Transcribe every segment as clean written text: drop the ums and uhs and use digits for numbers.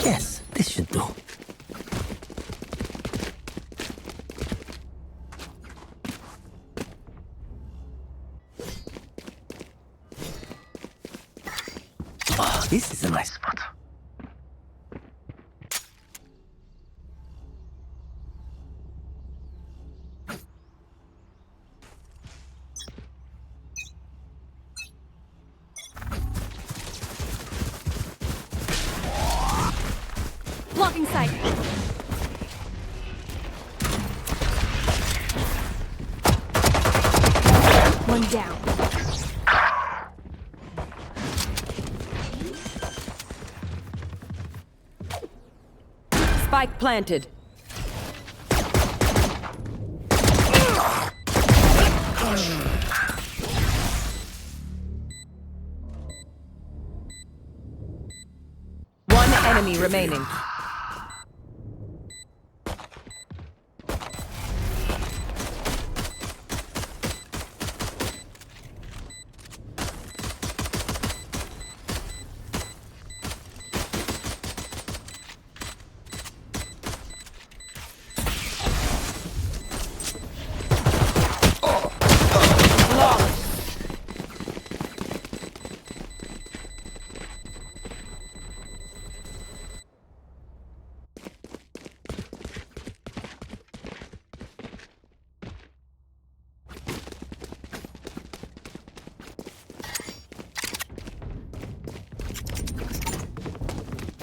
Yes, this should do. Oh, this is a nice spot. Blocking sight. One down. Spike planted. One enemy remaining.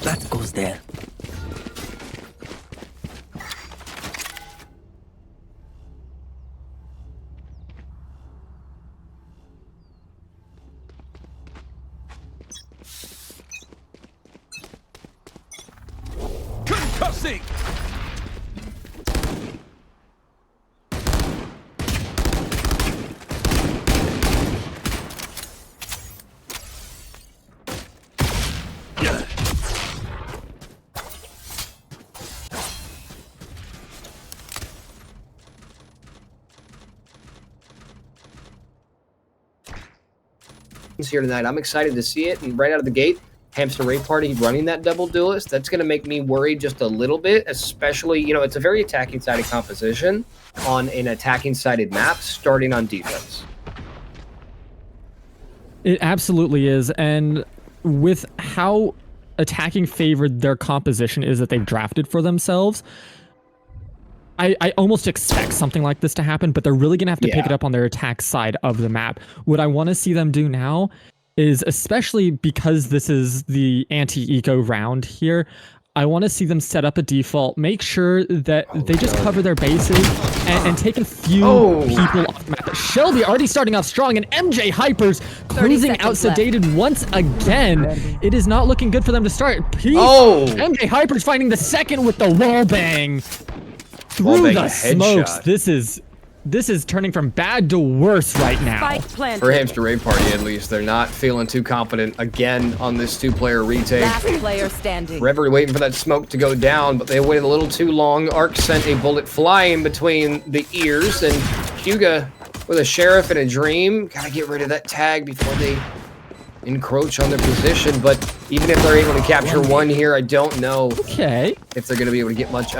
That goes there. Concussing! Here tonight. I'm excited to see it, and right out of the gate, Hamster Rave Party running that double duelist, that's going to make me worry just a little bit, especially, you know, it's a very attacking-sided composition on an attacking-sided map, starting on defense. It absolutely is, and with how attacking favored their composition is that they've drafted for themselves, I almost expect something like this to happen, but they're really going to have to pick it up on their attack side of the map. What I want to see them do now is, especially because this is the anti-eco round here, I want to see them set up a default, make sure that they just cover their bases and take a few people off the map. Shelby already starting off strong, and MJ Hypers closing out sedated once again. It is not looking good for them to start. Peace. MJ Hypers finding the second with the wall bang. Through the smokes, this is turning from bad to worse right now. For Hamster Rave Party, at least, they're not feeling too confident again on this two-player retake. Last player standing. Forever waiting for that smoke to go down, but they waited a little too long. Arc sent a bullet flying between the ears, and Huga with a sheriff and a dream. Gotta get rid of that tag before they encroach on their position, but even if they're able to capture one here, I don't know if they're going to be able to get much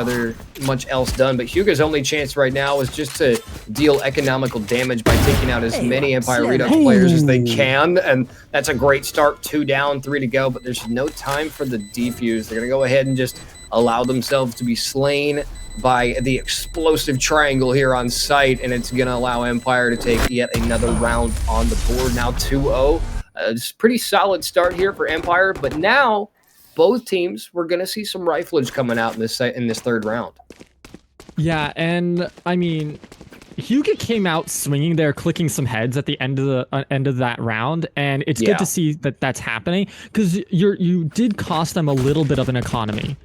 else done. But Huga's only chance right now is just to deal economical damage by taking out as many Empire Redux players as they can, and that's a great start. 2 down, 3 to go, but there's no time for the defuse. They're going to go ahead and just allow themselves to be slain by the explosive triangle here on site, and it's going to allow Empire to take yet another round on the board. Now 2-0. It's a pretty solid start here for Empire, but now both teams, we're going to see some riflage coming out in this third round. Yeah, and I mean, Huga came out swinging there, clicking some heads at the end of that round, and it's good to see that that's happening, because you did cost them a little bit of an economy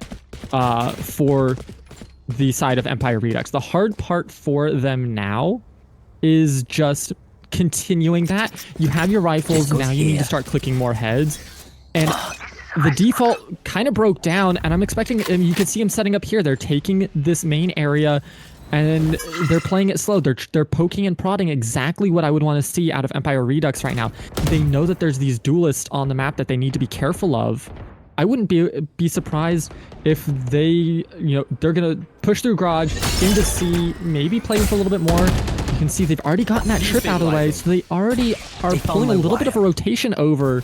for the side of Empire Redux. The hard part for them now is just continuing that. You have your rifles, now you need to start clicking more heads, and the default kind of broke down, and I'm expecting, and you can see them setting up here. They're taking this main area and they're playing it slow. They're poking and prodding, exactly what I would want to see out of Empire Redux right now. They know that there's these duelists on the map that they need to be careful of, I wouldn't be surprised if they, they're gonna push through garage into C, maybe play for a little bit more. You can see they've already gotten that trip out of the way, so they already are pulling a little bit of a rotation over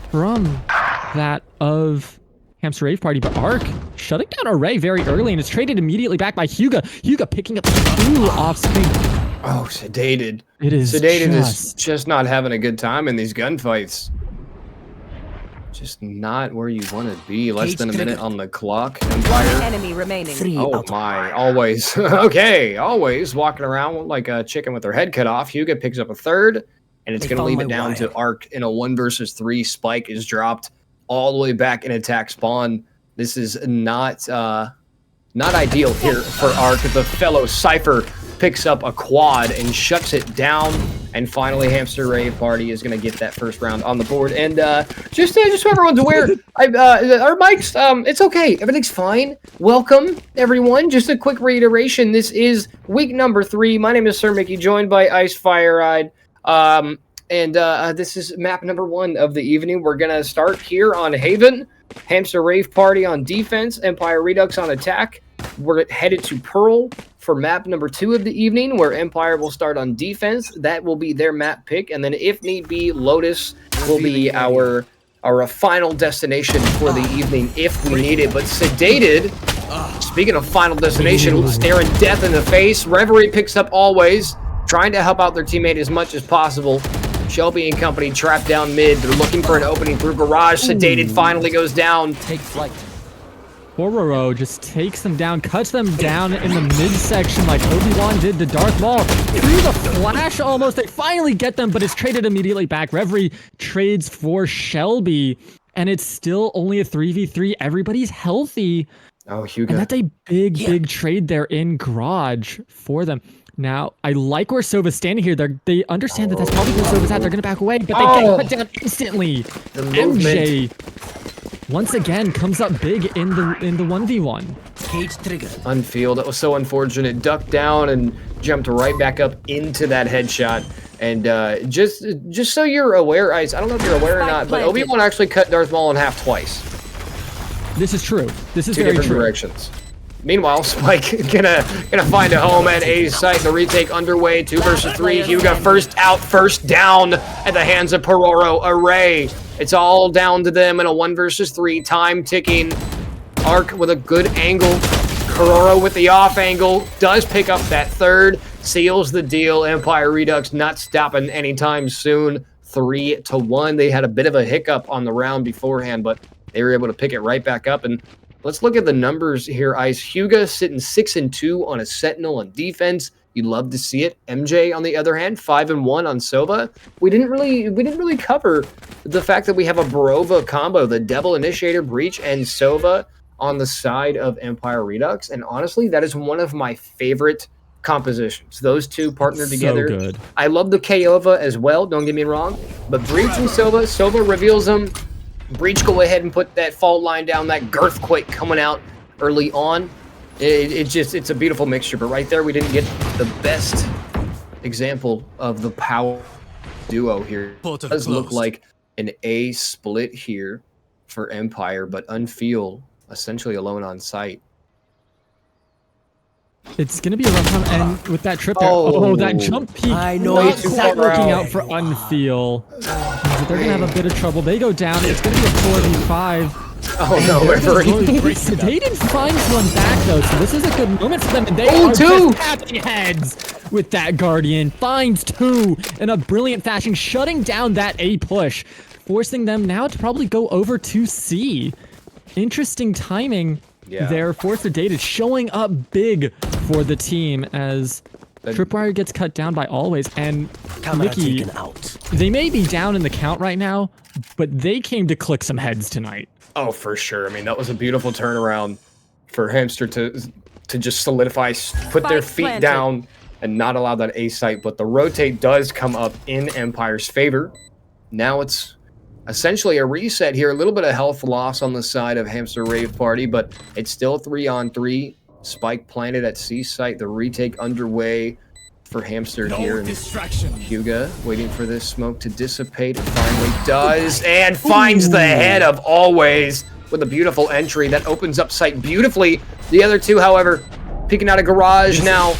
from that of Hamster Rave Party, but Arc shutting down Array very early, and it's traded immediately back by Huga. Huga picking up 2 off screen. Oh, Sedated. It is Sedated is just not having a good time in these gunfights. Just not where you want to be. Less than a minute on the clock. One Empire. enemy remaining. 3 Oh out. my, always. Okay, always walking around like a chicken with their head cut off. Huga picks up a third, and it's They going to leave found it my down wire. to Arc in a 1 versus 3. Spike is dropped all the way back in attack spawn. This is not ideal here for Arc. The fellow Cypher picks up a quad and shuts it down. And finally, Hamster Rave Party is going to get that first round on the board. And just so everyone's aware, our mics, it's okay. Everything's fine. Welcome, everyone. Just a quick reiteration. This is week number 3. My name is Sir Mickey, joined by Ice Fire Ride. This is map number 1 of the evening. We're going to start here on Haven. Hamster Rave Party on defense. Empire Redux on attack. We're headed to Pearl for map number 2 of the evening, where Empire will start on defense. That will be their map pick. And then if need be, Lotus will be our final destination for the evening if we need it. But Sedated, speaking of final destination, staring death in the face. Reverie picks up always, trying to help out their teammate as much as possible. Shelby and company trapped down mid. They're looking for an opening through garage. Sedated finally goes down. Take flight. Pororo just takes them down, cuts them down in the midsection like Obi-Wan did to Darth Maul. Through the flash almost, they finally get them, but it's traded immediately back. Reverie trades for Shelby, and it's still only a 3v3. Everybody's healthy. Oh, Huga. And that's a big trade there in garage for them. Now, I like where Sova's standing here. They understand that that's probably where Sova's at. They're going to back away, but they get cut down instantly. The movement. MJ once again comes up big in the 1v1. Cage trigger. Unfield. That was so unfortunate. Ducked down and jumped right back up into that headshot. And just so you're aware, Ice, I don't know if you're aware or not, but Obi-Wan actually cut Darth Maul in half twice. This is true. This is 2 very different true. directions. Meanwhile, Spike gonna find a home at A site. The retake underway. 2 versus 3. Huga first out, first down at the hands of Pororo. Array. It's all down to them in a 1 versus 3. Time ticking. Arc with a good angle. Pororo with the off angle. Does pick up that third. Seals the deal. Empire Redux not stopping anytime soon. 3-1. They had a bit of a hiccup on the round beforehand, but they were able to pick it right back up. And let's look at the numbers here, Ice. Huga sitting 6-2 on a Sentinel on defense. You love to see it. MJ, on the other hand, 5-1 on Sova. We didn't really cover the fact that we have a Barova combo, the Devil Initiator Breach and Sova on the side of Empire Redux. And honestly, that is one of my favorite compositions. Those two partnered together. So good. I love the Kayova as well, don't get me wrong. But Breach and Sova reveals them. Breach go ahead and put that fault line down, that Girthquake coming out early on. It's a beautiful mixture, but right there we didn't get the best example of the power duo here. It does look like an A split here for Empire, but Unfeel essentially alone on site. It's going to be a rough time, and with that trip there, that jump peak, I know not it's too quite far working out. out for Unfeel. They're going to have a bit of trouble. They go down. It's going to be a 4v5. Oh no, Reverie. Sedated finds one back though, so this is a good moment for them, and they Oh, are two! just tapping heads with that Guardian. Finds 2 in a brilliant fashion, shutting down that A push, forcing them now to probably go over to C. Interesting timing there for Sedated, showing up big for the team as Tripwire gets cut down by Always, and Camera Mickey, taken out. they may be down in the count right now, but they came to click some heads tonight. Oh, for sure. I mean, that was a beautiful turnaround for Hamster to just solidify, put their Spike feet planted. down and not allow that A site. But the rotate does come up in Empire's favor. Now it's essentially a reset here. A little bit of health loss on the side of Hamster Rave Party, but it's still 3-on-3. Spike planted at C site. The retake underway. for Hamster here. And Hyuga waiting for this smoke to dissipate. It finally does, and finds the head of Always with a beautiful entry that opens up sight beautifully. The other two, however, peeking out of garage now.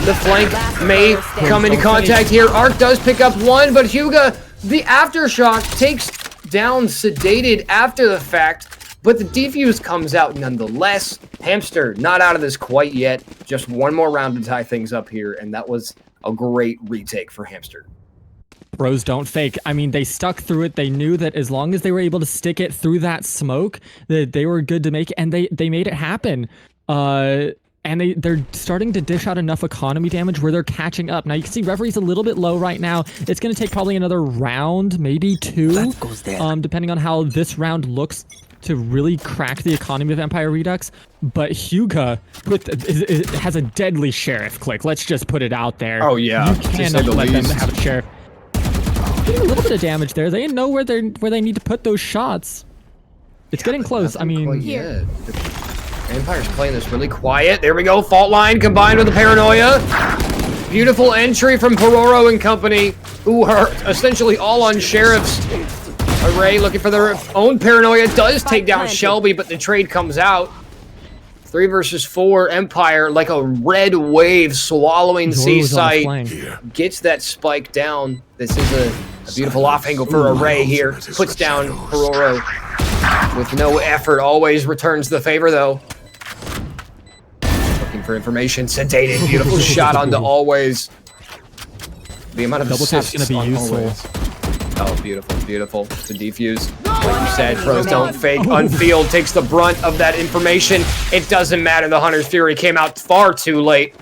The flank may come into contact here. Arc does pick up one, but Hyuga, the aftershock, takes down Sedated after the fact, but the defuse comes out nonetheless. Hamster not out of this quite yet. Just one more round to tie things up here, and that was a great retake for Hamster. Bros don't fake. I mean, they stuck through it. They knew that as long as they were able to stick it through that smoke, that they were good to make it, and they made it happen. And they're starting to dish out enough economy damage where they're catching up. Now, you can see Reveille's a little bit low right now. It's going to take probably another round, maybe two, depending on how this round looks to really crack the economy of Empire Redux. But Hyuga has a deadly Sheriff click. Let's just put it out there. Oh, yeah. You cannot let them have a Sheriff. Getting a little bit of damage there. They know where they need to put those shots. It's getting close. I mean, here. Empire's playing this really quiet. There we go. Fault line combined with the paranoia. Beautiful entry from Pororo and company, who are essentially all on Sheriff's array, looking for their own paranoia. Does take down Shelby, but the trade comes out. 3 versus 4. Empire, like a red wave swallowing Seaside, gets that spike down. This is a beautiful off angle for Array here. Puts down Pororo with no effort. Always returns the favor, though. Looking for information. Sedated. Beautiful shot onto Always. The amount of double tap's gonna be useful. Always. Oh, beautiful, beautiful. The defuse. Like you said, pros don't fake. Unfield takes the brunt of that information. It doesn't matter. The Hunter's Fury came out far too late.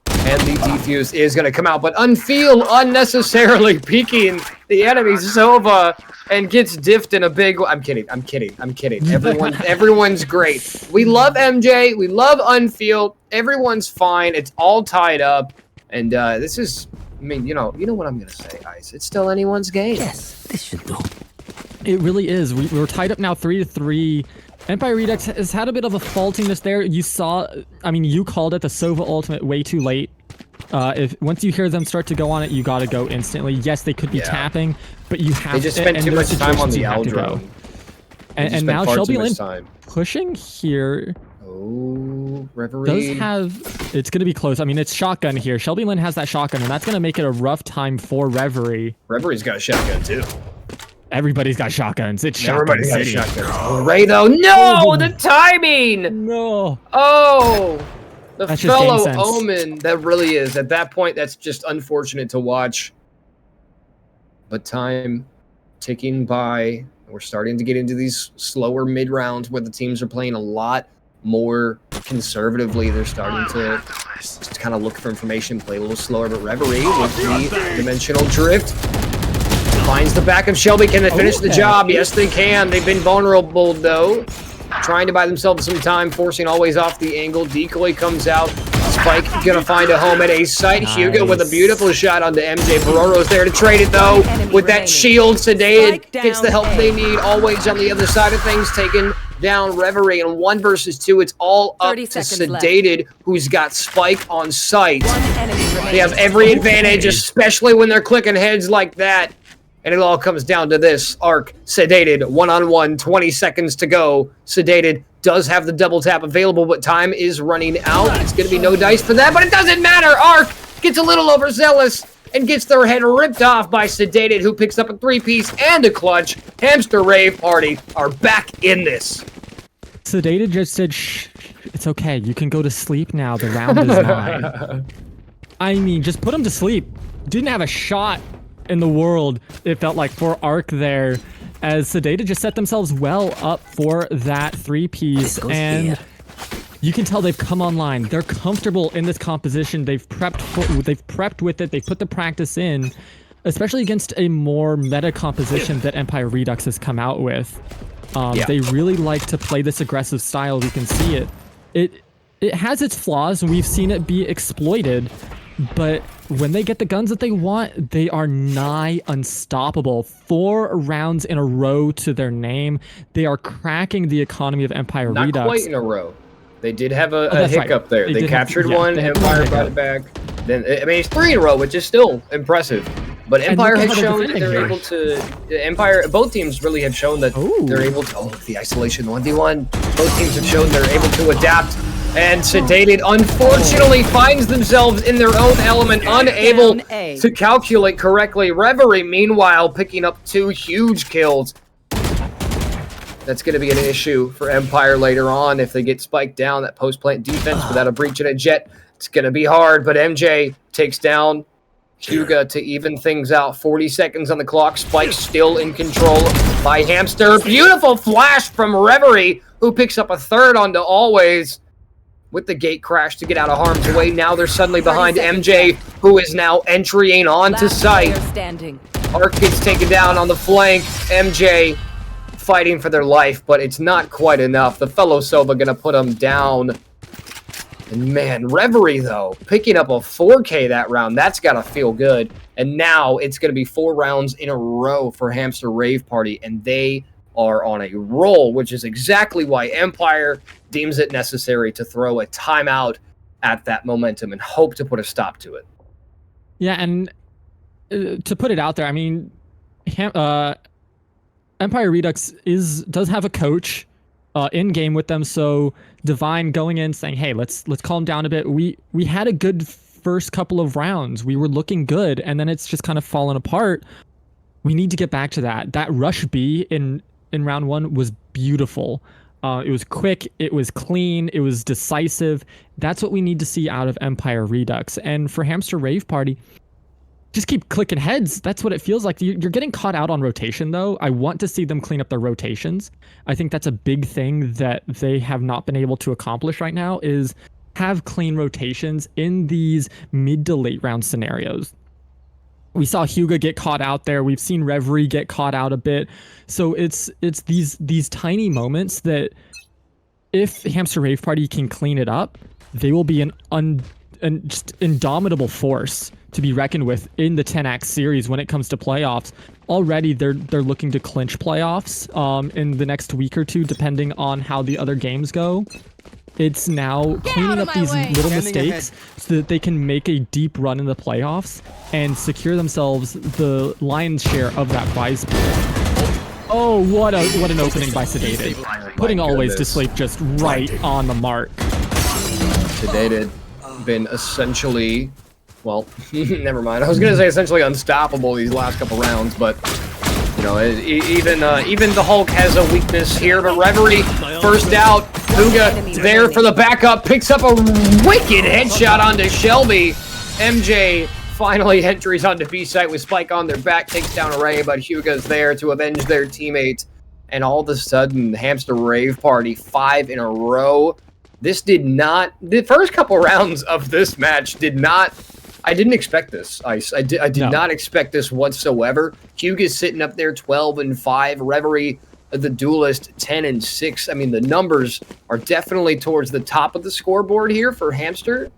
And the defuse is going to come out. But Unfield unnecessarily peeking the enemy Sova and gets diffed in a big... I'm kidding. Everyone's great. We love MJ. We love Unfield. Everyone's fine. It's all tied up. And this is... I mean, you know what I'm going to say, Ice. It's still anyone's game. Yes, this should do. It really is. We're tied up now 3-3. Empire Redux has had a bit of a faultiness there. You saw, I mean, you called it the Sova ultimate way too late. Once you hear them start to go on it, you got to go instantly. Yes, they could be tapping, but you have to. They just spent too much time on the Aldro. And now Shelby Lynn pushing here. Oh, Reverie. Does have... It's going to be close. I mean, it's shotgun here. Shelby Lynn has that shotgun, and that's going to make it a rough time for Reverie. Reverie's got a shotgun, too. Everybody's got shotguns. It's shotgun city. Got a shotgun. Ray, though. No! The timing! No. Oh! That's fellow omen. That really is. At that point, that's just unfortunate to watch. But time ticking by. We're starting to get into these slower mid-rounds where the teams are playing a lot more conservatively. They're starting to just kind of look for information, play a little slower. But Reverie with the dimensional drift finds the back of Shelby. Can they finish the job? Yes, they can. They've been vulnerable, though. Trying to buy themselves some time, forcing Always off the angle. Decoy comes out. Spike gonna find a home at a site. Nice. Hyuga with a beautiful shot onto MJ. Pororo's there to trade it, though. With that shield, Sedated gets the help they need. Always on the other side of things, taking down Reverie. And 1 versus 2, it's all up to Sedated, who's got Spike on sight. They have every advantage, especially when they're clicking heads like that. And it all comes down to this. Arc, Sedated, 1-on-1, 20 seconds to go. Sedated does have the double tap available, but time is running out. It's going to be no dice for that, but it doesn't matter. Arc gets a little overzealous and gets their head ripped off by Sedated, who picks up a 3-piece and a clutch. Hamster Rave Party are back in this. Sedated just said, shh, it's okay. You can go to sleep now. The round is 9. I mean, just put him to sleep. Didn't have a shot in the world, it felt like, for Arc there, as Sedated just set themselves well up for that 3-piece, and you can tell they've come online. They're comfortable in this composition. They've prepped with it. They've put the practice in, especially against a more meta composition that Empire Redux has come out with. They really like to play this aggressive style. We can see it. It has its flaws, and we've seen it be exploited. But when they get the guns that they want, they are nigh unstoppable. 4 rounds in a row to their name. They are cracking the economy of Empire Redux. Not quite in a row. They did have a hiccup there. They captured one, Empire brought it back. Then I mean, it's 3 in a row, which is still impressive. But Empire look at has how they're shown that defending they're here. able to. Empire, both teams really have shown that they're able to. Oh, the isolation 1v1. Both teams have shown they're able to adapt. And Sedated, unfortunately, finds themselves in their own element, unable Down A. to calculate correctly. Reverie, meanwhile, picking up 2 huge kills. That's going to be an issue for Empire later on if they get spiked down. That post-plant defense without a breach and a jet, it's going to be hard. But MJ takes down Hyuga to even things out. 40 seconds on the clock. Spike still in control by Hamster. Beautiful flash from Reverie, who picks up a 3rd onto Always with the gate crash to get out of harm's way. Now they're suddenly behind MJ, who is now entering onto Last site. player standing. Arc gets taken down on the flank. MJ fighting for their life, but it's not quite enough. The fellow Sova gonna put him down. And man, Reverie though, picking up a 4K that round, that's gotta feel good. And now it's gonna be 4 rounds in a row for Hamster Rave Party, and they are on a roll, which is exactly why Empire deems it necessary to throw a timeout at that momentum and hope to put a stop to it. Yeah, and to put it out there, I mean, Empire Redux does have a coach in game with them, so Divine going in saying, "Hey, let's calm down a bit. We had a good first couple of rounds. We were looking good, and then it's just kind of fallen apart. We need to get back to that. That rush B in round 1 was beautiful. It was quick, it was clean, it was decisive. That's what we need to see out of Empire Redux. And for Hamster Rave Party, just keep clicking heads. That's what it feels like. You're getting caught out on rotation, though. I want to see them clean up their rotations. I think that's a big thing that they have not been able to accomplish right now, is have clean rotations in these mid to late round scenarios. We saw Hyuga get caught out there. We've seen Reverie get caught out a bit. So it's these tiny moments that if Hamster Rave Party can clean it up, they will be an just indomitable force to be reckoned with in the Tenax series when it comes to playoffs. Already they're looking to clinch playoffs in the next week or 2, depending on how the other games go. It's now cleaning up these little mistakes so that they can make a deep run in the playoffs and secure themselves the lion's share of that prize pool. Oh, what an opening by Sedated. Putting Always to sleep just right on the mark. Sedated been essentially, well, never mind. I was gonna say essentially unstoppable these last couple rounds, but you know, even the Hulk has a weakness here. But Reverie first out. Hyuga there for the backup, picks up a wicked headshot onto Shelby. MJ finally entries onto B site with Spike on their back, takes down a Ray, but Hyuga's there to avenge their teammates. And all of a sudden, Hamster Rave Party 5 in a row. This did not, the first couple rounds of this match did not, I didn't expect this. I did not expect this whatsoever. Hyuga's sitting up there 12-5. Reverie, the Duelist, 10-6. I mean, the numbers are definitely towards the top of the scoreboard here for Hamster.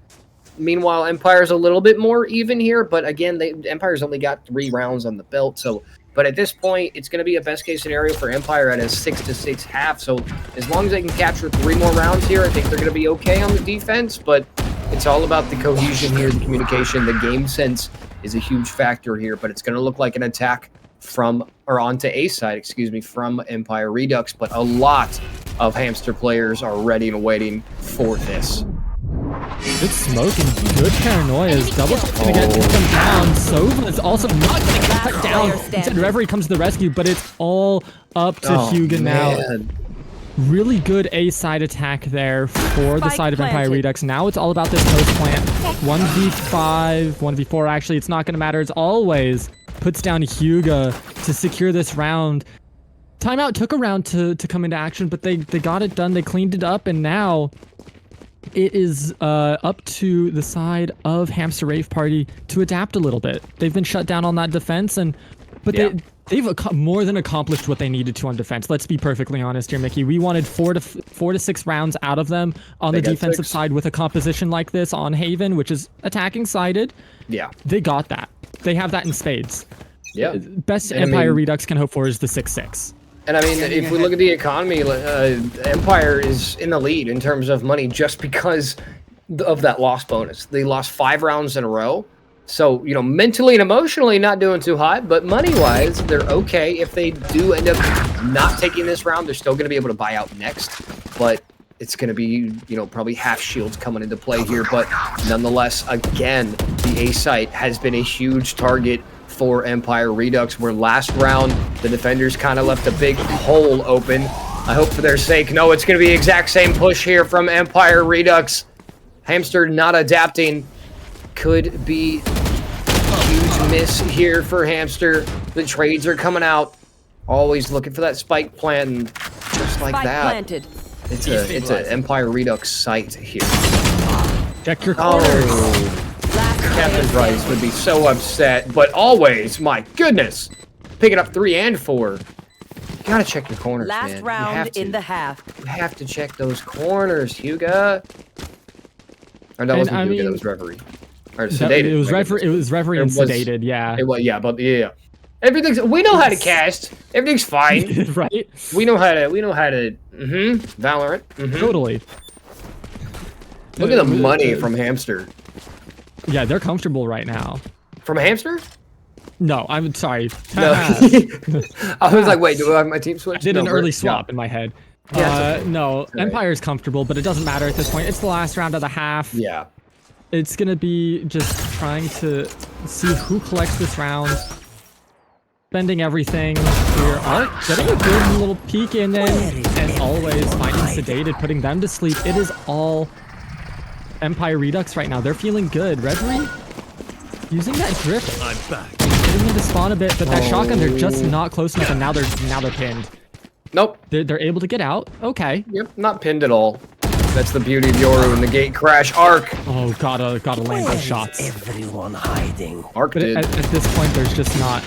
Meanwhile, Empire's a little bit more even here, but again, Empire's only got 3 rounds on the belt, so... But at this point, it's going to be a best-case scenario for Empire at a 6-6 half. So as long as they can capture 3 more rounds here, I think they're going to be okay on the defense. But it's all about the cohesion here, the communication, the game sense is a huge factor here. But it's going to look like an attack from, or onto A side, excuse me, from Empire Redux. But a lot of Hamster players are ready and waiting for this. Good smoke and good paranoia as Double's gonna get them down. Sova is also not gonna get cut down. Instead, Reverie comes to the rescue, but it's all up to Hyuga now. Really good A side attack there for the side of Empire Redux. Now it's all about this post plant. 1v5, 1v4 actually, it's not gonna matter. It's Always puts down Hyuga to secure this round. Timeout took a round to come into action, but they got it done. They cleaned it up, and now it is up to the side of Hamster Rave Party to adapt a little bit. They've been shut down on that defense, but they've more than accomplished what they needed to on defense. Let's be perfectly honest here, Mickey. We wanted 4 to 6 rounds out of them on the defensive side with a composition like this on Haven, which is attacking sided. Yeah, they got that. They have that in spades. Yeah, best Empire Redux can hope for is the 6-6. And I mean, if we look at the economy, Empire is in the lead in terms of money just because of that loss bonus. They lost 5 rounds in a row. So, you know, mentally and emotionally not doing too hot, but money-wise, they're okay. If they do end up not taking this round, they're still going to be able to buy out next. But it's going to be, you know, probably half shields coming into play here. But nonetheless, again, the A site has been a huge target for Empire Redux, where last round, the defenders kind of left a big hole open. I hope for their sake, no, it's going to be the exact same push here from Empire Redux. Hamster not adapting. Could be a huge miss here for Hamster. The trades are coming out. Always looking for that spike plant, and just like Spike that. planted. It's an Empire Redux site here. Check your corners. Oh, Last Captain player Bryce would be so upset, but always, my goodness, picking up 3 and 4. You gotta check your corners, Last man. round in the half. You have to check those corners, Hugo. Or that wasn't Hugo, that was Reverie. Or Sedated. It was Reverie and Sedated, yeah. It was, yeah, but yeah. Everything's, we know how to cast. Everything's fine. Right? We know how to, Valorant. Totally. Look at the money from Hamster. Yeah, they're comfortable right now. From Hamster? No, I'm sorry. No. I was like, wait, do I have my team switch? I did an early swap in my head. Yeah, okay. No, right. Empire's comfortable, but it doesn't matter at this point. It's the last round of the half. Yeah. It's gonna be just trying to see who collects this round. Spending everything here. Art getting a good little peek in and always finding Sedated, putting them to sleep. It is all Empire Redux right now. They're feeling good. Reverie using that drift. I'm back. Getting into spawn a bit, but that shotgun, they're just not close enough, and now they're pinned. Nope. They're able to get out. Okay. Yep, not pinned at all. That's the beauty of Yoru and the gate crash. Arc. Oh, gotta land those shots. Everyone hiding. Arc But did. at this point, there's just not.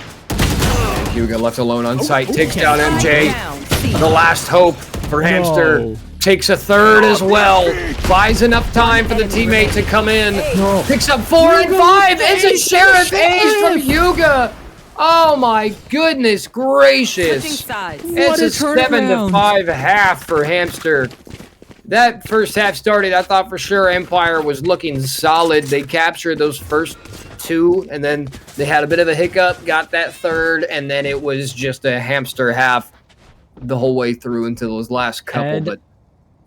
Hugo left alone on site. Takes down Down, MJ. The last hope for Hamster. No. Takes a third as well. Buys enough time for the teammate to come in. No. Picks up 4 and 5. It's a Sheriff Ace from Hugo. Oh my goodness Switching gracious. sides. What It's a a 7 to turnaround. 5 half for Hamster. That first half started, I thought for sure Empire was looking solid. They captured those first 2, and then they had a bit of a hiccup, got that third, and then it was just a Hamster half the whole way through into those last couple. Head. But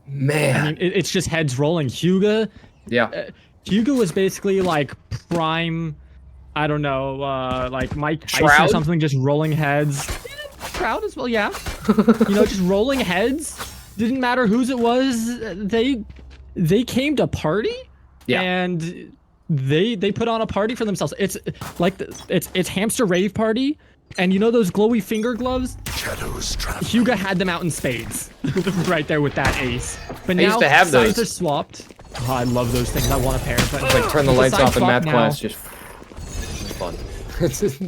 man, I mean, it's just heads rolling. Hugo was basically like prime. I don't know, like Mike Tyson or Shroud? something, just rolling heads. Shroud as well, yeah. You know, just rolling heads. Didn't matter whose it was. They came to party, Yeah. and they put on a party for themselves. It's like it's Hamster Rave party, and you know those glowy finger gloves? Hugo had them out in spades, right there with that ace. But I now used to have sides those. are swapped. Oh, I love those things. I want a pair, but like turn the with lights side off in swap math now, class. Just fun.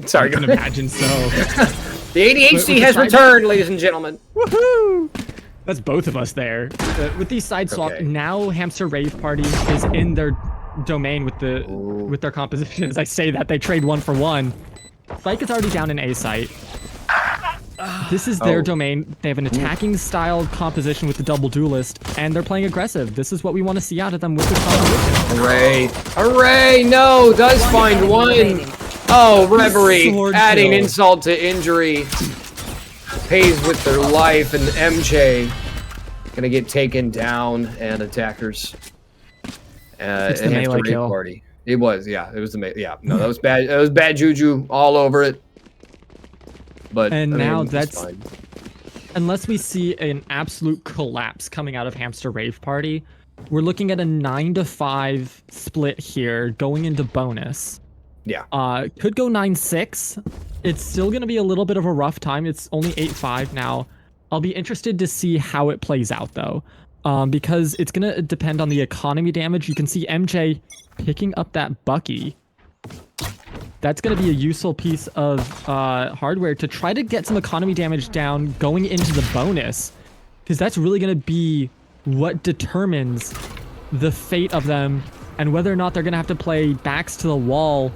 Sorry, I can imagine so. The ADHD With the has side- returned, ladies and gentlemen. Woohoo! That's both of us there. With these side swap, Okay. now Hamster Rave Party is in their domain with their composition. As I say that, they trade 1 for 1. Spike is already down in A site. This is their domain. They have an attacking style composition with the double duelist, and they're playing aggressive. This is what we want to see out of them with this composition. Hooray! Hooray! No, does find one. remaining. Oh, Reverie, Sword adding kill. insult to injury. Pays with their life, and MJ gonna get taken down, and attackers. It's the and melee Hamster kill. Party. It was, yeah, it was the yeah. No, that was bad. It was bad juju all over it. But And I mean, now it's that's- fine. Unless we see an absolute collapse coming out of Hamster Rave Party, we're looking at a 9 to 5 split here going into bonus. Yeah. Could go 9-6. It's still going to be a little bit of a rough time. It's only 8-5 now. I'll be interested to see how it plays out, though, because it's going to depend on the economy damage. You can see MJ picking up that Bucky. That's going to be a useful piece of hardware to try to get some economy damage down going into the bonus, because that's really going to be what determines the fate of them and whether or not they're going to have to play backs to the wall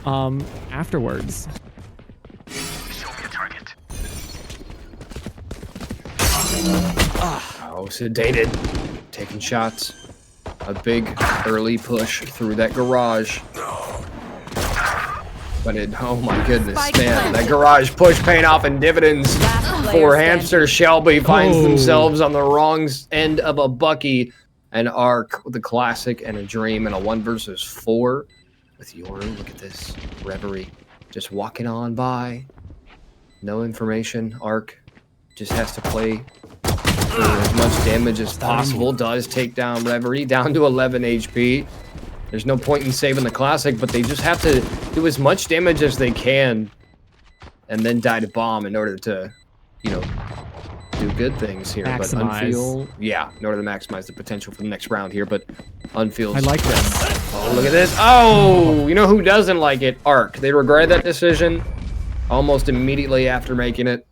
afterwards. Oh, sedated. Taking shots. a big early push through that garage. But oh my goodness, man, that garage push paying off in dividends for Hamster. Shelby finds themselves on the wrong end of a Bucky, and Arc with a classic and a dream and a 1 versus 4 with Yoru. Look at this, Reverie just walking on by. No information. Arc just has to play for as much damage as possible. Does take down Reverie down to 11 HP. There's no point in saving the classic, but they just have to do as much damage as they can and then die to bomb in order to, you know, do good things here. Maximize. But Unfeel, yeah, in order to maximize the potential for the next round here, but Unfeel's... I like this. Oh, look at this. Oh, you know who doesn't like it? Arc. They regret that decision almost immediately after making it.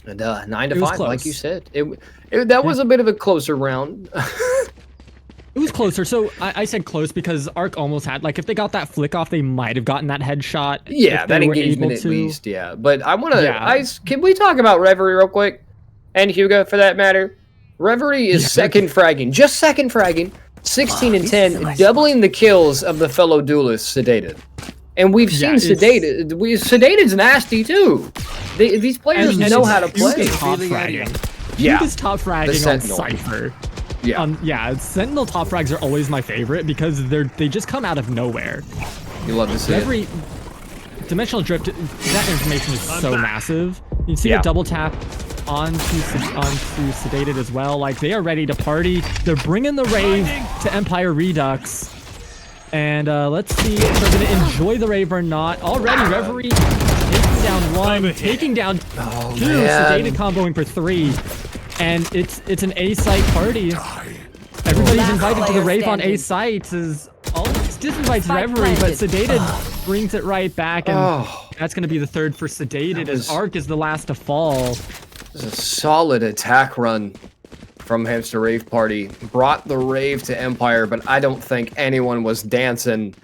And 9 to 5, like you said. That was a bit of a closer round. It was closer, so I said close because Arc almost had, like, if they got that flick off, they might have gotten that headshot. Yeah, that engagement at least, yeah. But I want to, can we talk about Reverie real quick? And Hugo, for that matter. Reverie is second fragging, just second fragging, 16 and 10, doubling the kills of the fellow duelist, Sedated. And we've seen Sedated. Sedated's nasty, too. These players know how to play. Hugo's top fragging. Yeah. Hugo's top fragging on Cypher. Yeah. Yeah, Sentinel top frags are always my favorite because they just come out of nowhere. You love to see Every dimensional drift, that information is so massive. You see a double tap onto Sedated as well. Like, they are ready to party. They're bringing the Rave to Empire Redux. And let's see if they're going to enjoy the Rave or not. Already, Reverie taking down 1, taking down 2. Sedated comboing for 3. And it's an A site party. Everybody's invited to the Rave on A sites. Is almost disinvites Reverie, but Sedated brings it right back, and that's going to be the 3rd for Sedated. As Arc is the last to fall. This is a solid attack run from Hamster Rave Party. Brought the Rave to Empire, but I don't think anyone was dancing.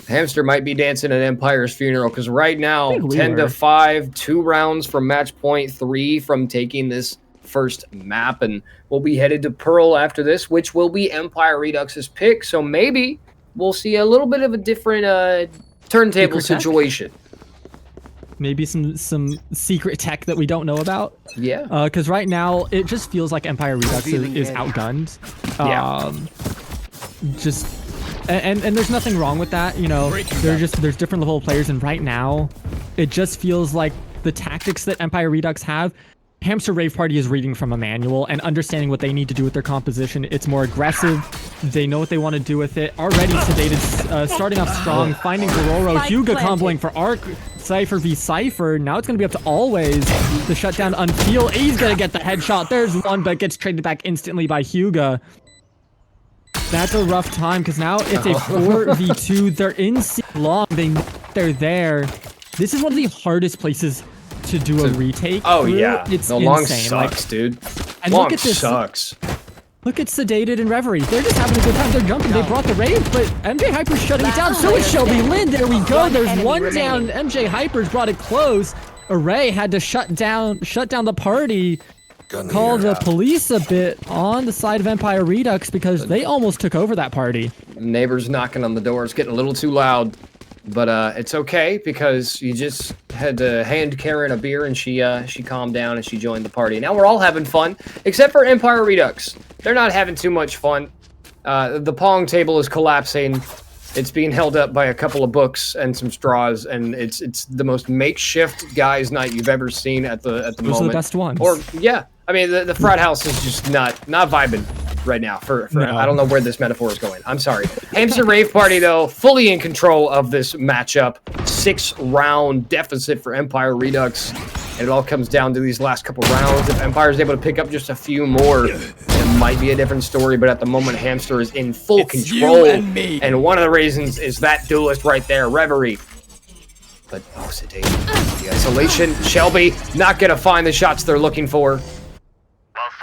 Hamster might be dancing at Empire's funeral because right now, 10 to 5, 2 rounds from match point, 3 from taking this first map, and we'll be headed to Pearl after this, which will be Empire Redux's pick. So maybe we'll see a little bit of a different turntable situation. Maybe some secret tech that we don't know about. Yeah. Because right now it just feels like Empire Redux is outgunned. And there's nothing wrong with that. You know, there's different level of players, and right now it just feels like the tactics that Empire Redux have. Hamster Rave Party is reading from a manual and understanding what they need to do with their composition. It's more aggressive. They know what they want to do with it. Already Sedated, starting off strong, finding Zororo. Hugo comboing for Arc. Cypher v Cypher. Now it's going to be up to Always to shut down Unfeel. He's going to get the headshot. There's one, but gets traded back instantly by Hugo. That's a rough time because now it's a 4v2. They're in C long. They know they're there. This is one of the hardest places to do a retake. Oh yeah, it's the long insane. sucks, dude. And long look at this. Sucks. Look at Sedated and Reverie. They're just having a good time. They're jumping. They brought the Rave, but MJ Hyper's shutting it down. So is Shelby Lynn. There we go. There's one down. MJ Hyper's brought it close. Array had to shut down the party. Call the police a bit on the side of Empire Redux because they almost took over that party. Neighbors knocking on the door. It's getting a little too loud. But it's okay because you just had to hand Karen a beer and she calmed down and she joined the party. Now we're all having fun, except for Empire Redux. They're not having too much fun. The pong table is collapsing. It's being held up by a couple of books and some straws, and it's the most makeshift guys' night you've ever seen at the moment. Those are the best ones. Or yeah, I mean the frat house is just not vibing right now. No. I don't know where this metaphor is going. I'm sorry. Hamster Rave Party though, fully in control of this matchup. 6-round deficit for Empire Redux. And it all comes down to these last couple rounds. If Empire's able to pick up just a few more, it might be a different story. But at the moment, Hamster is in full control. And one of the reasons is that duelist right there, Reverie. But Sedated, the isolation. Shelby not gonna find the shots they're looking for.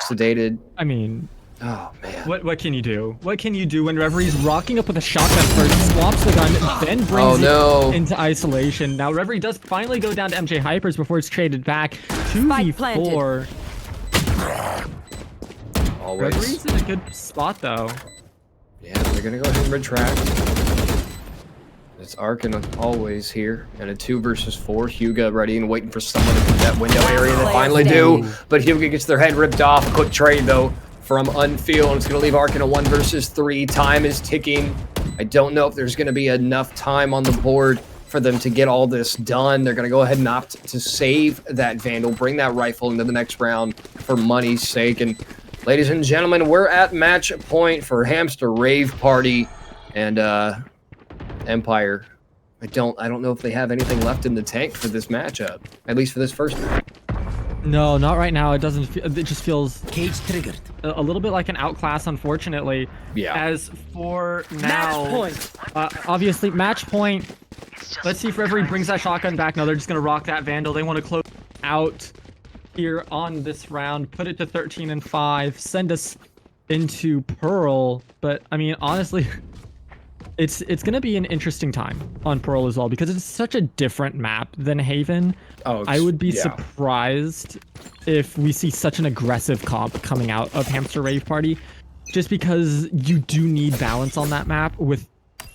Sedated. I mean, oh man. What can you do? What can you do when Reverie's rocking up with a shotgun first, swaps the gun, then brings it into isolation? Now Reverie does finally go down to MJ Hypers before it's traded back. 2v4. Always. Reverie's in a good spot though. Yeah, they're gonna go ahead and retract. It's Arkin always here, and a 2 versus 4. Huga ready and waiting for someone to put that window area. They finally do, but Huga gets their head ripped off. A quick trade though from Unfeel, and it's gonna leave Arkin a 1 versus 3. Time is ticking. I don't know if there's gonna be enough time on the board for them to get all this done. They're gonna go ahead and opt to save that Vandal, bring that rifle into the next round for money's sake. And ladies and gentlemen, we're at match point for Hamster Rave Party and Empire. I don't know if they have anything left in the tank for this matchup, at least for this first match. No, not right now. It doesn't. It just feels Cage triggered. a little bit like an outclass, unfortunately. Yeah. As for now, obviously match point. Let's see if Reverie brings that shotgun back. No, they're just gonna rock that Vandal. They want to close out here on this round, put it to 13 and 5, send us into Pearl. But I mean, honestly, it's gonna be an interesting time on Pearl as well because it's such a different map than Haven. Oh, I would be surprised if we see such an aggressive comp coming out of Hamster Rave Party, just because you do need balance on that map with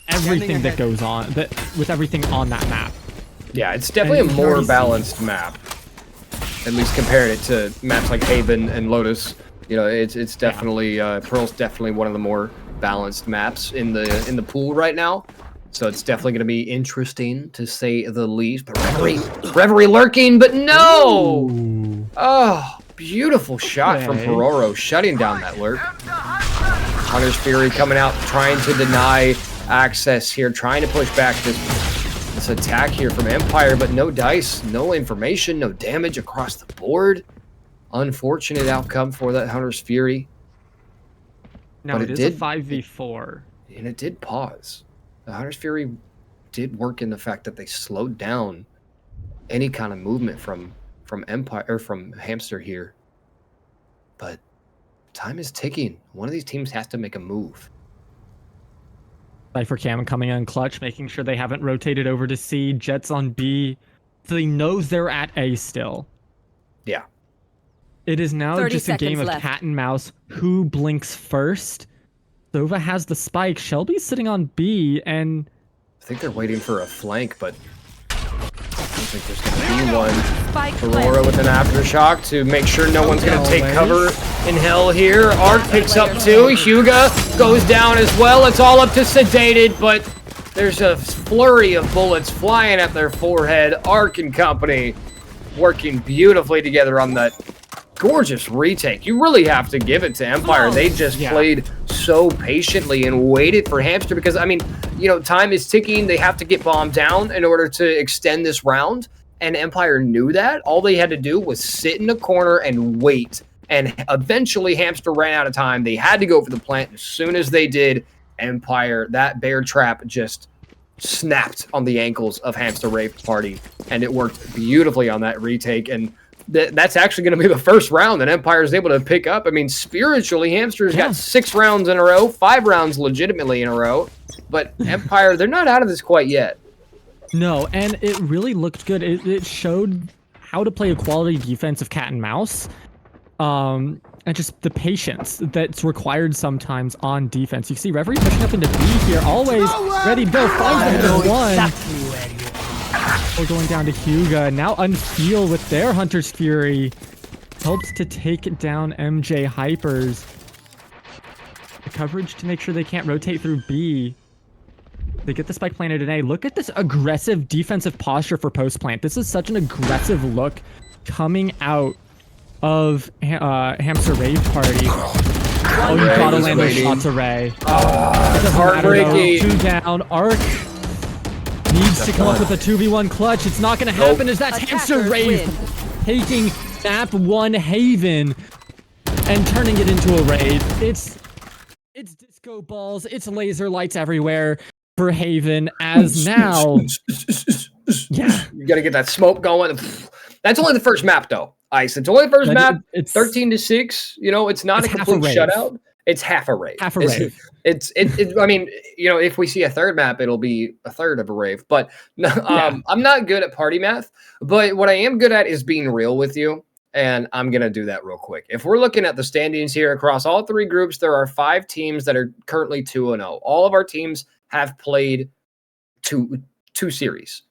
everything that goes on, with everything on that map. Yeah, it's definitely a more balanced map, at least compared it to maps like Haven and Lotus. You know, it's definitely Pearl's definitely one of the more balanced maps in the pool right now. So it's definitely going to be interesting to say the least. But Reverie lurking, but no! Ooh. Oh, beautiful shot from Peroro, shutting down that lurk. Hunter's Fury coming out, trying to deny access here, trying to push back this attack here from Empire, but no dice, no information, no damage across the board. Unfortunate outcome for that Hunter's Fury. Now it is a 5v4. And it did pause. The Hunter's Fury did work in the fact that they slowed down any kind of movement from Empire or from Hamster here. But time is ticking. One of these teams has to make a move. Cypher Cam coming in clutch, making sure they haven't rotated over to C. Jets on B. So he knows they're at A still. Yeah. It is now just a game of cat and mouse. Who blinks first? Sova has the spike. Shelby's sitting on B, and I think they're waiting for a flank, but I don't think there's going to be one. Aurora with an aftershock to make sure no one's going to take cover in hell here. Arc picks up two. Huga goes down as well. It's all up to Sedated, but there's a flurry of bullets flying at their forehead. Arc and company working beautifully together on that gorgeous retake. You really have to give it to Empire. They just played so patiently and waited for Hamster because, I mean, you know, time is ticking. They have to get bombed down in order to extend this round, and Empire knew that. All they had to do was sit in a corner and wait, and eventually Hamster ran out of time. They had to go for the plant. As soon as they did, Empire, that bear trap just snapped on the ankles of Hamster Rave Party, and it worked beautifully on that retake. And that's actually going to be the first round that Empire is able to pick up. I mean, spiritually, Hamster's got 6 rounds in a row, 5 rounds legitimately in a row, but Empire, they're not out of this quite yet. No, and it really looked good. It showed how to play a quality defense of cat and mouse, and just the patience that's required sometimes on defense. You see Reverie pushing up into B here, always ready to go. Finds the one. We're going down to Huga. Now Unfeel with their Hunter's Fury helps to take down MJ Hypers. The coverage to make sure they can't rotate through B. They get the spike planted in A. Look at this aggressive defensive posture for post plant. This is such an aggressive look coming out of Hamster Rave Party. Oh, you gotta land those shots, Ray. It's heartbreaking. 2 down. Arc needs to come up with a 2v1 clutch. It's not going to happen as that's Hamster Rave taking map 1 Haven and turning it into a raid. It's disco balls. It's laser lights everywhere for Haven as now. Yeah. You got to get that smoke going. That's only the first map, though. Ice. It's only the first map. It's 13-6. You know, it's not a complete shutout. It's half a rave. Half a rave. I mean, you know, if we see a third map, it'll be a third of a rave. But I'm not good at party math. But what I am good at is being real with you. and I'm going to do that real quick. If we're looking at the standings here across all three groups, there are 5 teams that are currently 2-0. All of our teams have played two series,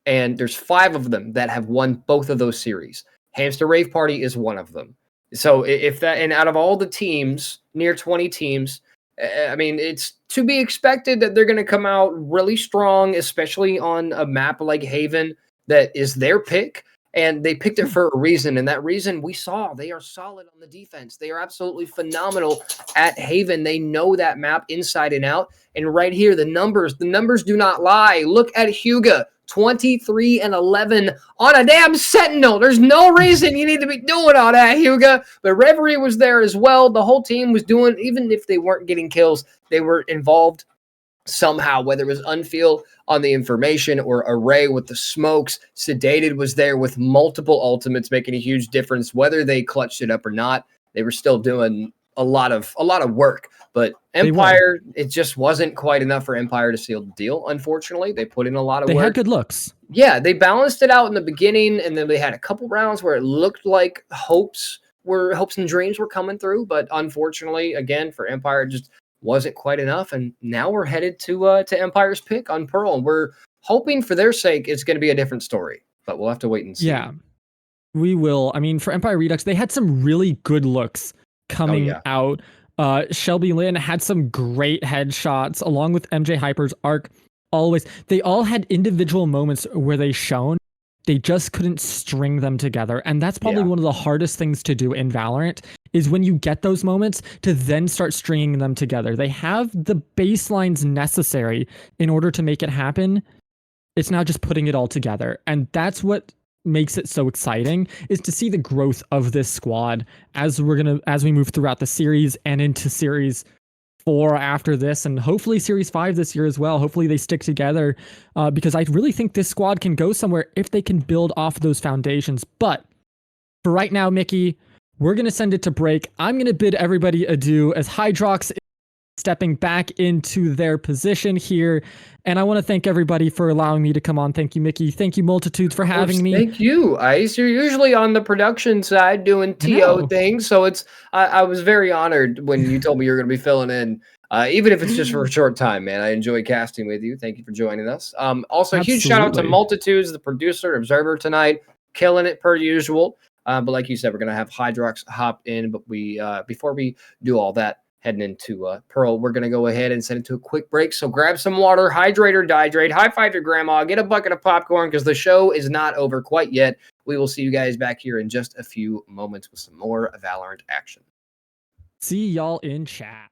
and there's 5 of them that have won both of those series. Hamster Rave Party is one of them. So if that, and out of all the teams, near 20 teams, I mean, it's to be expected that they're going to come out really strong, especially on a map like Haven that is their pick. And they picked it for a reason. And that reason we saw, they are solid on the defense. They are absolutely phenomenal at Haven. They know that map inside and out. And right here, the numbers do not lie. Look at Huga, 23-11 on a damn Sentinel. There's no reason you need to be doing all that, Huga. But Reverie was there as well. The whole team was doing, even if they weren't getting kills, they were involved somehow, whether it was Unfeel on the information or Array with the smokes. Sedated was there with multiple ultimates, making a huge difference. Whether they clutched it up or not, they were still doing a lot of work. But Empire, it just wasn't quite enough for Empire to seal the deal. Unfortunately, they put in a lot of work. They had good looks. Yeah, they balanced it out in the beginning, and then they had a couple rounds where it looked like hopes and dreams were coming through. But unfortunately, again, for Empire, it just wasn't quite enough. And now we're headed to Empire's pick on Pearl, and we're hoping for their sake it's going to be a different story. But we'll have to wait and see. Yeah, we will. I mean, for Empire Redux, they had some really good looks coming out. Shelby Lynn had some great headshots along with MJ Hyper's arc. Always, they all had individual moments where they shone. They just couldn't string them together. And that's probably one of the hardest things to do in Valorant, is when you get those moments to then start stringing them together. They have the baselines necessary in order to make it happen. It's now just putting it all together. And that's what makes it so exciting, is to see the growth of this squad as we move throughout the series and into series 4 after this, and hopefully series 5 this year as well. Hopefully they stick together, because I really think this squad can go somewhere if they can build off those foundations. But for right now, Mickey, we're going to send it to break. I'm going to bid everybody adieu as Hydrox is stepping back into their position here. And I want to thank everybody for allowing me to come on. Thank you, Mickey. Thank you, Multitudes, for having me. Thank you, Ice. You're usually on the production side doing TO things. So I was very honored when you told me you were going to be filling in, even if it's just for a short time, man. I enjoy casting with you. Thank you for joining us. Also, huge shout out to Multitudes, the producer, observer tonight, killing it per usual. But like you said, we're going to have Hydrox hop in. But before we do all that, heading into Pearl, we're going to go ahead and send it to a quick break. So grab some water, hydrate or dihydrate, high five your grandma, get a bucket of popcorn, because the show is not over quite yet. We will see you guys back here in just a few moments with some more Valorant action. See y'all in chat.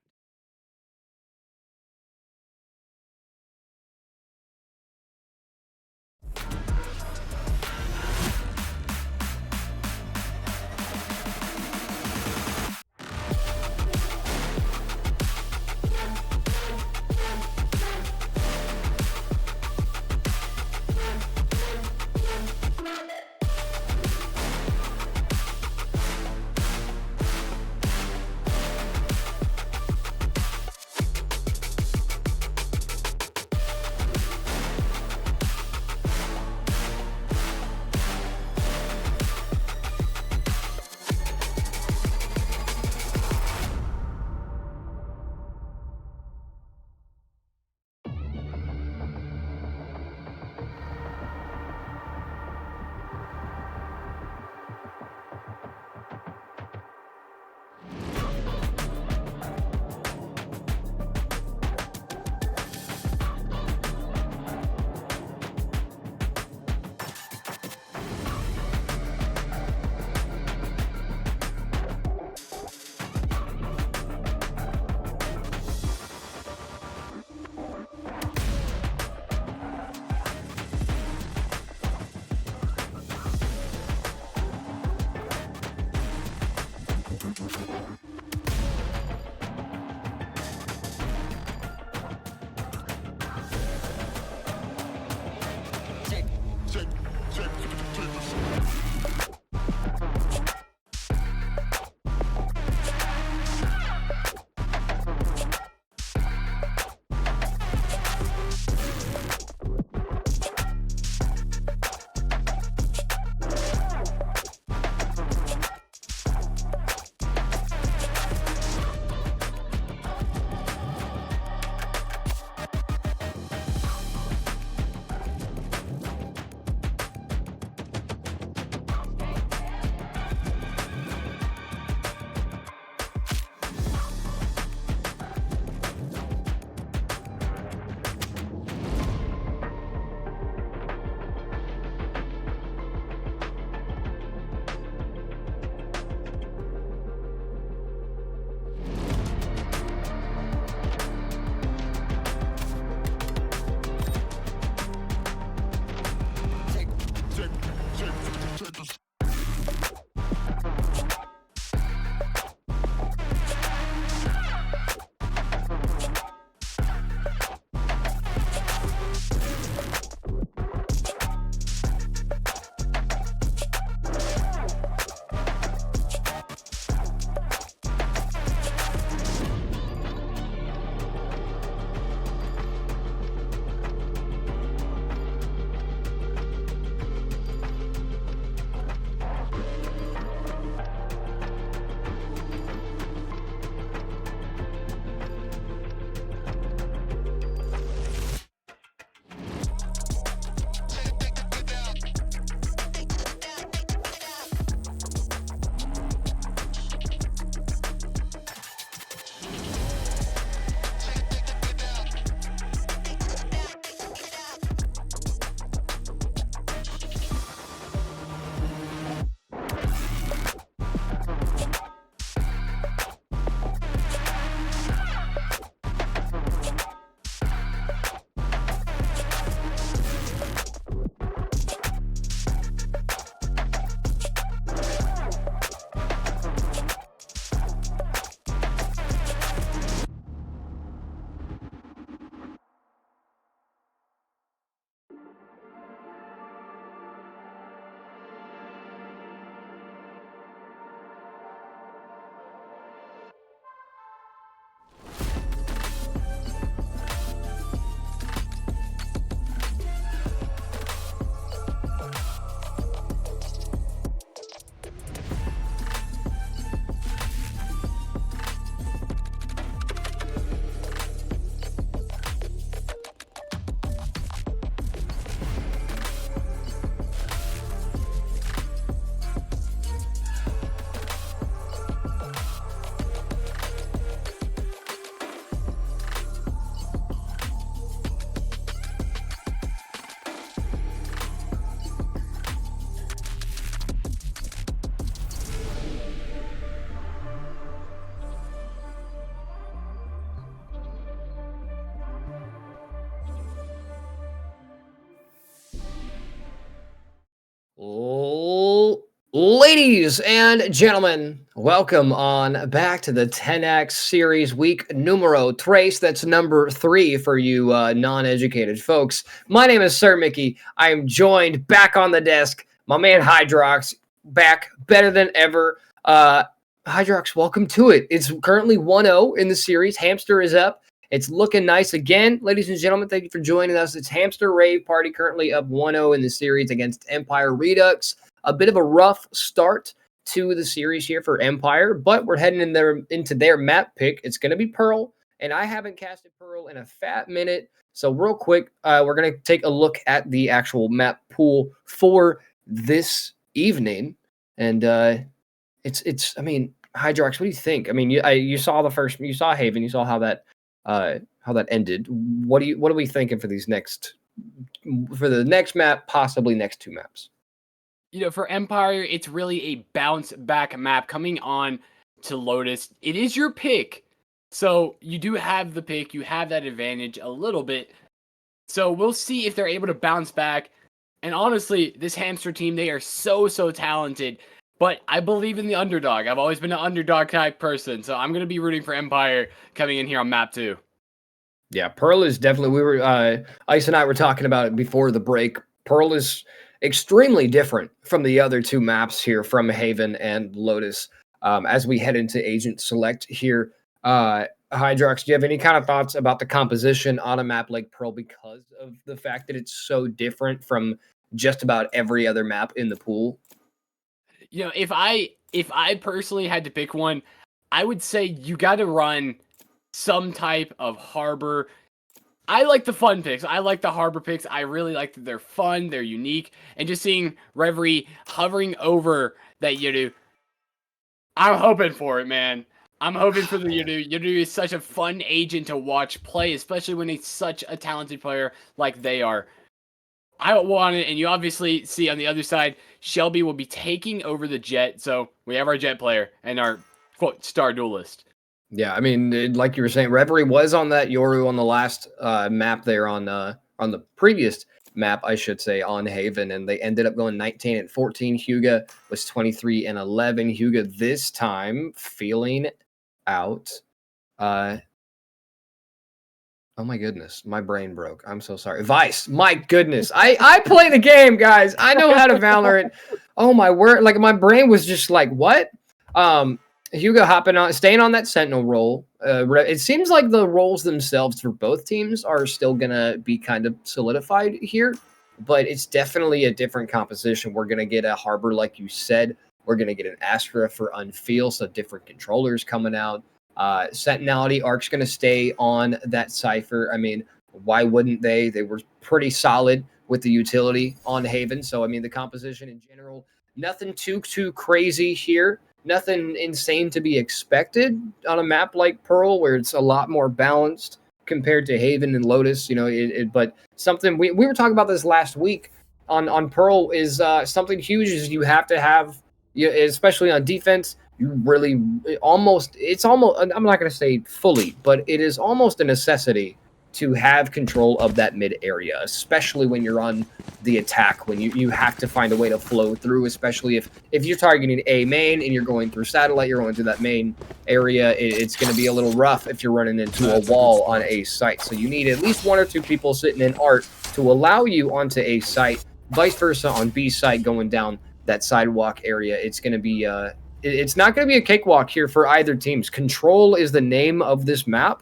Ladies and gentlemen, welcome on back to the Tenax series week numero tres. That's number 3 for you non-educated folks. My name is Sir Mickey. I am joined back on the desk. My man Hydrox back better than ever. Hydrox, welcome to it. It's currently 1-0 in the series. Hamster is up. It's looking nice again. Ladies and gentlemen, thank you for joining us. It's Hamster Rave Party currently up 1-0 in the series against Empire Redux. A bit of a rough start to the series here for Empire, but we're heading into their map pick. It's going to be Pearl, and I haven't casted Pearl in a fat minute. So real quick, we're going to take a look at the actual map pool for this evening. And it's I mean, Hydrox, what do you think? I mean, you saw you saw Haven, you saw how that ended. What are we thinking for the next map, possibly next 2 maps? You know, for Empire, it's really a bounce back map coming on to Lotus. It is your pick. So you do have the pick. You have that advantage a little bit. So we'll see if they're able to bounce back. And honestly, this Hamster team, they are so talented. But I believe in the underdog. I've always been an underdog type person. So I'm going to be rooting for Empire coming in here on map 2. Yeah, Pearl is definitely, Ice and I were talking about it before the break. Pearl is extremely different from the other 2 maps here from Haven and Lotus. As we head into Agent Select here, Hydrox, do you have any kind of thoughts about the composition on a map like Pearl because of the fact that it's so different from just about every other map in the pool? You know, if I personally had to pick one, I would say you got to run some type of harbor. I like the fun picks. I like the harbor picks. I really like that they're fun, they're unique, and just seeing Reverie hovering over that Yudu, I'm hoping for it, man. I'm hoping for the Yudu. Yudu is such a fun agent to watch play, especially when he's such a talented player like they are. I want it, and you obviously see on the other side, Shelby will be taking over the Jet, so we have our Jet player and our, quote, star duelist. Yeah, I mean, like you were saying, Reverie was on that Yoru on the last map there on the previous map, I should say, on Haven, and they ended up going 19-14. Hyuga was 23-11. Hyuga this time feeling out. Oh my goodness, my brain broke. I'm so sorry. Vice, my goodness. I play the game, guys. I know how to Valorant. Oh my word, like my brain was just like, what? Hyuga hopping on, staying on that Sentinel role. It seems like the roles themselves for both teams are still going to be kind of solidified here, but it's definitely a different composition. We're going to get a Harbor, like you said. We're going to get an Astra for Unfeel, so different controllers coming out. Sentinelity Arc's going to stay on that Cypher. I mean, why wouldn't they? They were pretty solid with the utility on Haven, so I mean, the composition in general, nothing too crazy here. Nothing insane to be expected on a map like Pearl, where it's a lot more balanced compared to Haven and Lotus. You know, but something we were talking about this last week on Pearl is something huge. Is you have to have, especially on defense, you really almost. It's almost. I'm not going to say fully, but it is almost a necessity to have control of that mid area, especially when you're on the attack, when you have to find a way to flow through, especially if you're targeting a main and you're going through satellite, you're going through that main area, it's going to be a little rough if you're running into a wall on a site. So you need at least 1 or 2 people sitting in art to allow you onto a site, vice versa on B site going down that sidewalk area. It's going to be, it's not going to be a cakewalk here for either teams. Control is the name of this map.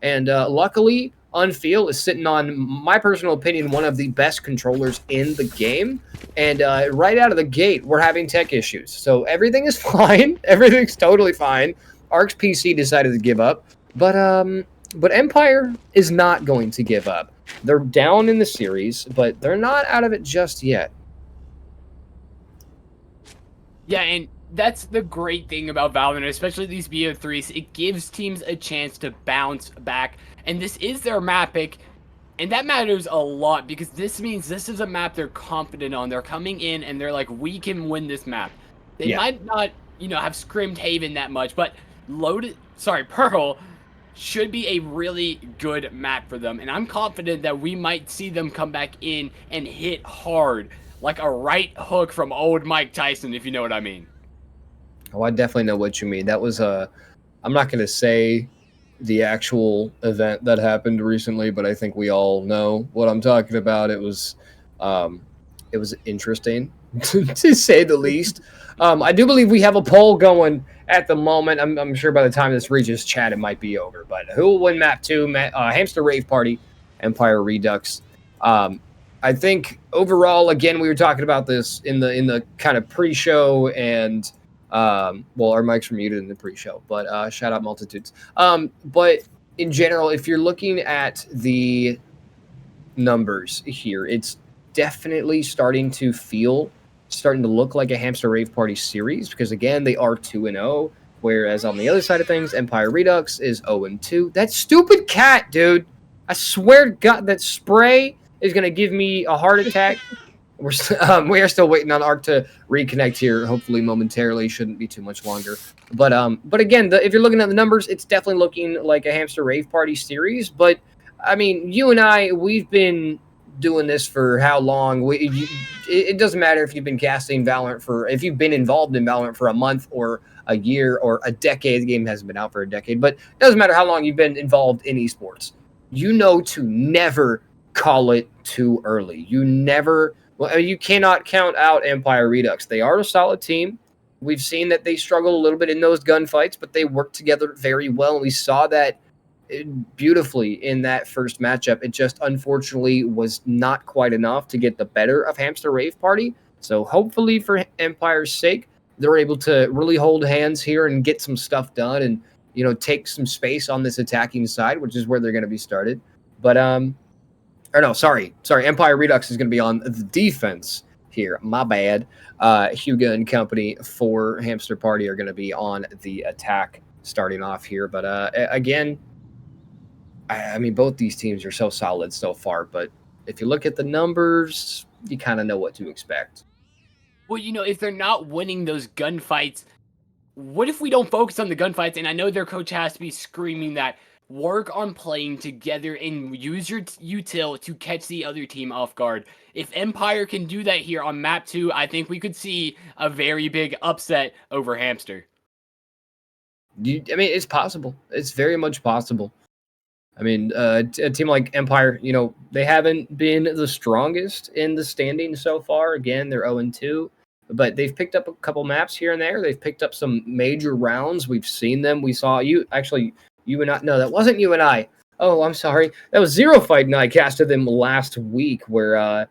And luckily, Unfeel is sitting on, my personal opinion, one of the best controllers in the game. And right out of the gate, we're having tech issues. So everything is fine. Everything's totally fine. Arc's PC decided to give up. But Empire is not going to give up. They're down in the series, but they're not out of it just yet. Yeah, and that's the great thing about Valorant, especially these BO3s. It gives teams a chance to bounce back. And this is their map pick, and that matters a lot because this means this is a map they're confident on. They're coming in and they're like, we can win this map. They might not, have scrimmed Haven that much, but Pearl should be a really good map for them. And I'm confident that we might see them come back in and hit hard like a right hook from old Mike Tyson, if you know what I mean. Oh, I definitely know what you mean. That was I'm not going to say the actual event that happened recently, but I think we all know what I'm talking about. It was interesting to say the least. I do believe we have a poll going at the moment. I'm sure by the time this reaches chat, it might be over. But who will win map 2? Hamster Rave Party, Empire Redux. I think overall, again, we were talking about this in the kind of pre-show, and well, our mics were muted in the pre-show, but shout out multitudes. But in general, if you're looking at the numbers here, it's definitely starting to look like a Hamster Rave Party series, because again, they are 2-0, whereas on the other side of things, Empire Redux is 0-2. That stupid cat, dude! I swear to God, that spray is gonna give me a heart attack. We are still waiting on Ark to reconnect here. Hopefully, momentarily, shouldn't be too much longer. But again, if you're looking at the numbers, it's definitely looking like a Hamster Rave Party series. But I mean, you and I, we've been doing this for how long? It doesn't matter if you've been casting Valorant if you've been involved in Valorant for a month or a year or a decade. The game hasn't been out for a decade, but it doesn't matter how long you've been involved in esports. You know to never call it too early. You cannot count out Empire Redux. They are a solid team. We've seen that they struggle a little bit in those gunfights, but they work together very well. And we saw that beautifully in that first matchup. It just unfortunately was not quite enough to get the better of Hamster Rave Party. So hopefully for Empire's sake, they're able to really hold hands here and get some stuff done and, take some space on this attacking side, which is where they're going to be started. But, sorry. Empire Redux is going to be on the defense here. My bad. Hugo and company for Hamster Party are going to be on the attack starting off here. But again, I mean, both these teams are so solid so far. But if you look at the numbers, you kind of know what to expect. Well, if they're not winning those gunfights, what if we don't focus on the gunfights? And I know their coach has to be screaming that. Work on playing together and use your util to catch the other team off guard. If Empire can do that here on map 2, I think we could see a very big upset over Hamster. I mean, it's possible. It's very much possible. I mean, a team like Empire, they haven't been the strongest in the standings so far. Again, they're 0-2, but they've picked up a couple maps here and there. They've picked up some major rounds. We've seen them. We saw you and I. No, that wasn't you and I. Oh, I'm sorry. That was Zero Fight and I casted them last week, where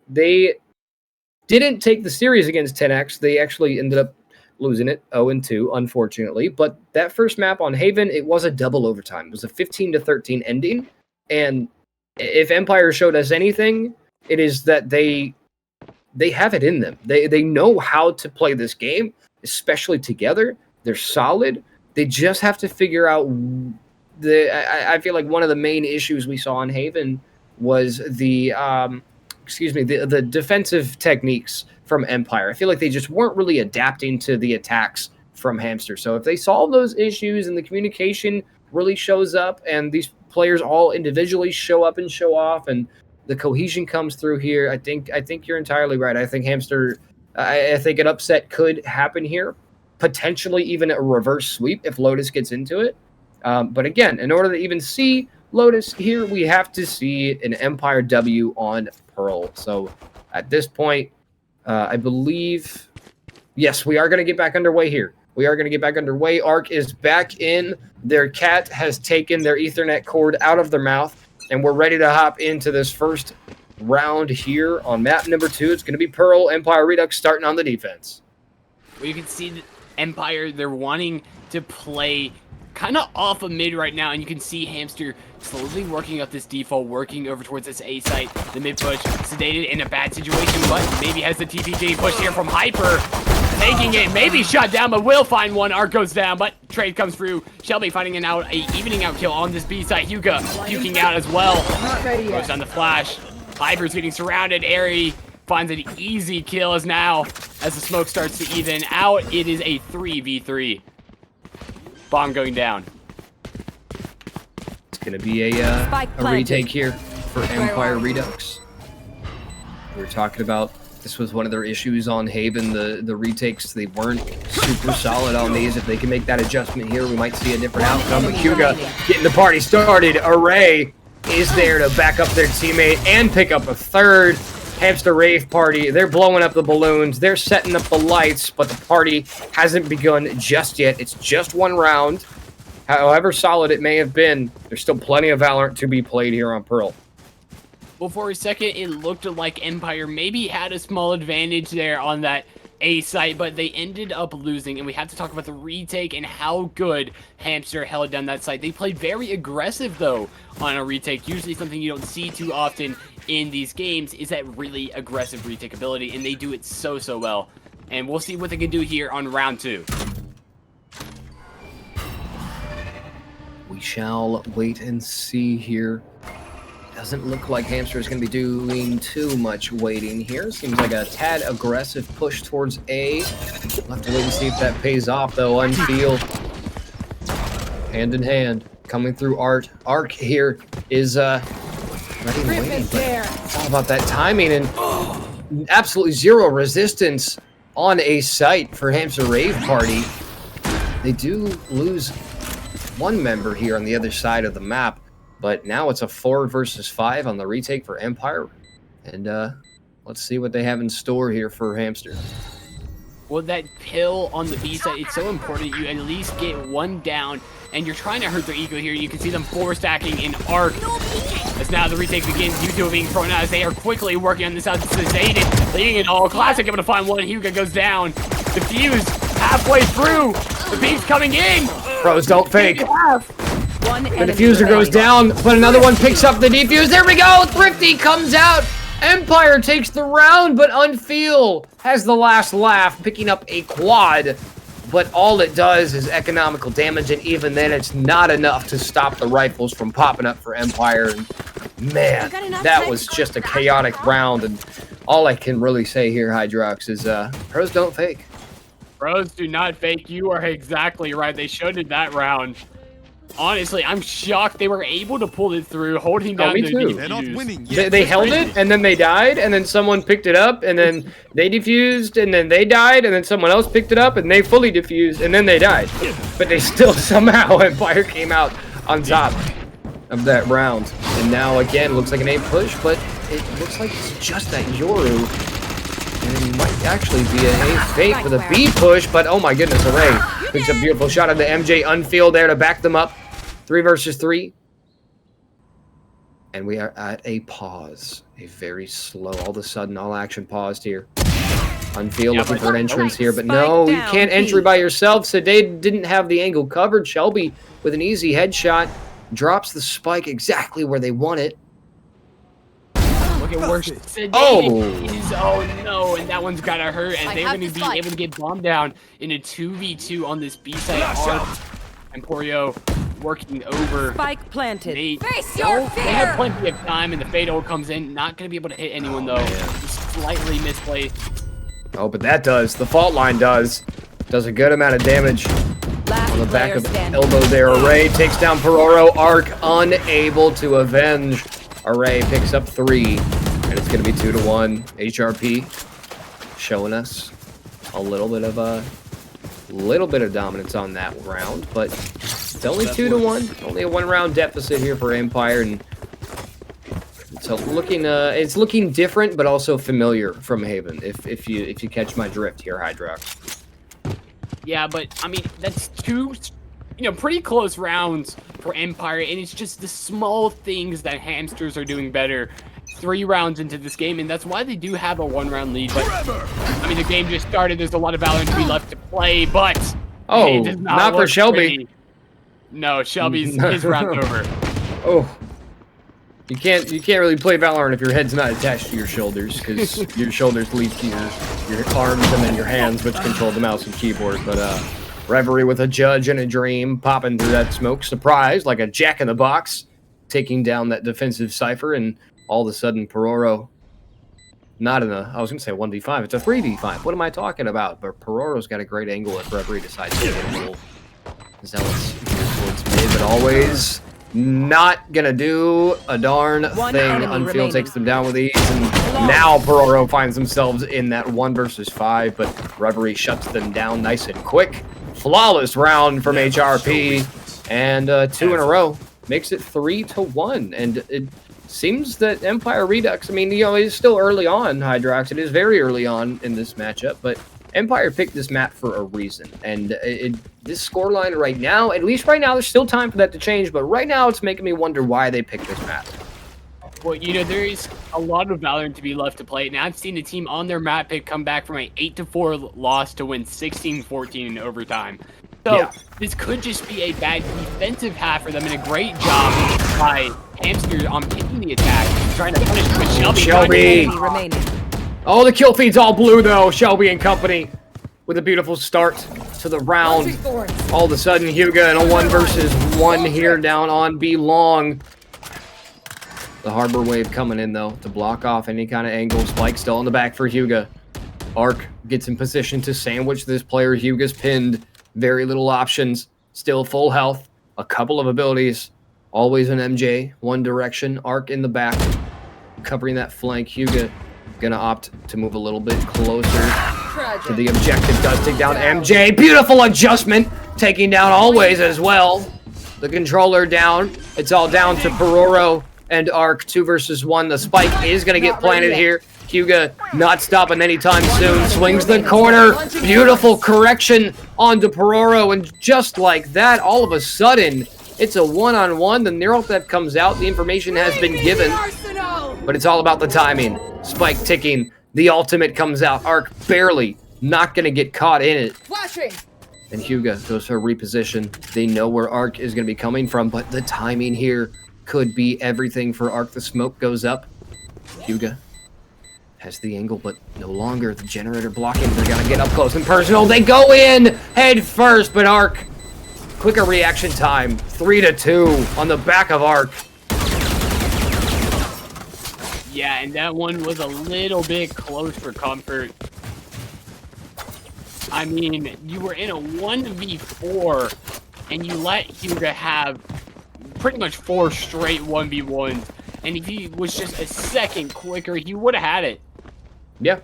they didn't take the series against Tenax. They actually ended up losing it 0-2, unfortunately. But that first map on Haven, it was a double overtime. It was a 15-13 ending. And if Empire showed us anything, it is that they have it in them. They know how to play this game, especially together. They're solid. They just have to figure out I feel like one of the main issues we saw in Haven was the defensive techniques from Empire. I feel like they just weren't really adapting to the attacks from Hamster. So if they solve those issues and the communication really shows up and these players all individually show up and show off and the cohesion comes through here, I think you're entirely right. I think Hamster, I think an upset could happen here. Potentially even a reverse sweep if Lotus gets into it. But again, in order to even see Lotus here, we have to see an Empire W on Pearl. So at this point, I believe, yes, we are going to get back underway here. We are going to get back underway. Ark is back in. Their cat has taken their Ethernet cord out of their mouth, and we're ready to hop into this first round here on map number 2. It's going to be Pearl, Empire Redux starting on the defense. Well, you can see that Empire, they're wanting to play kind of off of mid right now, and you can see Hamster slowly working up this default, working over towards this A site. The mid push, sedated in a bad situation, but maybe has the TP getting pushed here from Hyper. Taking it, maybe shot down, but will find one. Arc goes down, but trade comes through. Shelby finding an evening out kill on this B side. Huga puking out as well. Goes down the flash. Hyper's getting surrounded. Airy finds an easy kill as the smoke starts to even out, it is a 3v3. Bomb going down. It's going to be a retake here for Empire Redux. We were talking about This was one of their issues on Haven. The retakes, they weren't super solid on these. If they can make that adjustment here, we might see a different outcome. But Hyuga getting the party started. Array is there to back up their teammate and pick up a third. Hamster Rave party, they're blowing up the balloons. They're setting up the lights, but the party hasn't begun just yet. It's just one round. However solid it may have been, there's still plenty of Valorant to be played here on Pearl. Well, for a second, it looked like Empire maybe had a small advantage there on that A site, but they ended up losing, and we have to talk about the retake and how good Hamster held down that site. They played very aggressive, though, on a retake. Usually something you don't see too often in these games is that really aggressive retake ability, and they do it so well. And we'll see what they can do here on round 2. We shall wait and see here. Doesn't look like Hamster is going to be doing too much waiting here. Seems like a tad aggressive push towards A. We'll have to wait and see if that pays off, though. Unfield, hand in hand, coming through Arc here is ready and waiting. But it's all about that timing and absolutely zero resistance on A site for Hamster Rave party. They do lose one member here on the other side of the map. But now it's a 4 versus 5 on the retake for Empire. And let's see what they have in store here for Hamster. Well, that pill on the B side, it's so important you at least get one down. And you're trying to hurt their ego here. You can see them 4 stacking in Arc. As now the retake begins, U2 being thrown out as they are quickly working on this out. This is Zayden leading it all. Classic able to find one. Hyuga goes down. Diffuse halfway through. The beam's coming in. Pros don't fake. The diffuser goes down, but another one picks up the defuse. There we go. Thrifty comes out. Empire takes the round, but Unfeel has the last laugh, picking up a quad. But all it does is economical damage, and even then it's not enough to stop the rifles from popping up for Empire. And man, that was just a chaotic round, and all I can really say here, Hydrox, is pros don't fake. Pros do not fake. You are exactly right. They showed it that round. Honestly, I'm shocked they were able to pull it through, holding down me the too. They're not defuse. winning yet. They held it, and then they died, and then someone picked it up, and then they defused, and then they died, and then someone else picked it up, and they fully defused, and then they died. But they still somehow, Empire came out on top of that round. And now, again, looks like an A push, but it looks like it's just that Yoru. And it might actually be a fake with a B push, but oh my goodness, Array picks a beautiful shot on the MJ Unfield there to back them up. 3 versus 3. And we are at a pause. A very slow, all of a sudden, all action paused here. Unfield looking for an entrance here, but no, you can't entry by yourself. Sedade didn't have the angle covered. Shelby with an easy headshot drops the spike exactly where they want it. Look at where Sedade is. Oh no, and that one's gotta hurt, and they're gonna be able to get bombed down in a 2v2 on this B side. Arc and Porio working over. Spike planted. They your they have plenty of time, and the Fatal comes in. Not going to be able to hit anyone, though. Just slightly misplaced. Oh, but that does. The fault line does. Does a good amount of damage on the back of the elbow there. Array takes down Pororo. Arc unable to avenge. Array picks up 3, and it's going to be 2-1. HRP showing us a little bit of dominance on that round, but it's only 2-1. Only a 1-round deficit here for Empire, and it's looking different, but also familiar from Haven. If you catch my drift here, Hydrox. Yeah, but I mean that's 2, pretty close rounds for Empire, and it's just the small things that Hamsters are doing better. 3 rounds into this game, and that's why they do have a 1-round lead. But I mean, the game just started. There's a lot of Valorant to be left to play, but oh, it does not for Shelby. Pretty. No, Shelby's his round's over. Oh, you can't really play Valorant if your head's not attached to your shoulders, because your shoulders lead to your arms and then your hands, which control the mouse and keyboard. But Reverie with a judge and a dream popping through that smoke, surprise like a jack in the box, taking down that defensive Cypher, and all of a sudden, Pororo, not in a, I was going to say 1v5, it's a 3v5. What am I talking about? But Pororo's got a great angle if Reverie decides to get a little zealous here towards mid, but always not going to do a darn thing. Unfield takes them down with ease, and Now Pororo finds themselves in that 1 versus 5, but Reverie shuts them down nice and quick. Flawless round from HRP, and 2 in a row makes it 3-1. And it seems that Empire Redux, I mean, you know, it's still early on, Hydrox. It is very early on in this matchup, but Empire picked this map for a reason. And this scoreline right now, at least right now, there's still time for that to change, but right now it's making me wonder why they picked this map. Well, you know, there is a lot of Valorant to be left to play, and I've seen the team on their map pick come back from an 8-4 loss to win 16-14 in overtime. So Yeah. this could just be a bad defensive half for them, and a great job by Hamster on picking the attack, trying to punish with Shelby. Shelby. Enemy remaining. Oh, the kill feed's all blue, though. Shelby and company with a beautiful start to the round. All of a sudden, Hyuga in a 1 versus 1 here down on B long. The Harbor Wave coming in, though, to block off any kind of angle. Spike still in the back for Hyuga. Arc gets in position to sandwich this player. Hyuga's pinned. Very little options. Still full health. A couple of abilities. Always an MJ. One direction. Arc in the back. Covering that flank. Hyuga gonna opt to move a little bit closer to the objective. Does take down MJ. Beautiful adjustment. Taking down Always as well. The controller down. It's all down to Pororo and Arc. 2 versus 1. The spike is going to get planted here. Hyuga not stopping anytime soon. Swings the corner. Beautiful correction onto Pororo. And just like that, all of a sudden, it's a one-on-one. The neural theft comes out. The information has been given. But it's all about the timing. Spike ticking. The ultimate comes out. Arc barely not going to get caught in it. And Hyuga goes to a reposition. They know where Arc is going to be coming from, but the timing here could be everything for Arc. The smoke goes up. Hyuga has the angle, but no longer. The generator blocking. They're going to get up close and personal. They go in head first, but Arc, quicker reaction time. 3-2 on the back of Arc. Yeah, and that one was a little bit close for comfort. I mean, you were in a 1v4, and you let Hyuga have pretty much 4 straight 1v1s. And if he was just a second quicker, he would have had it. Yeah.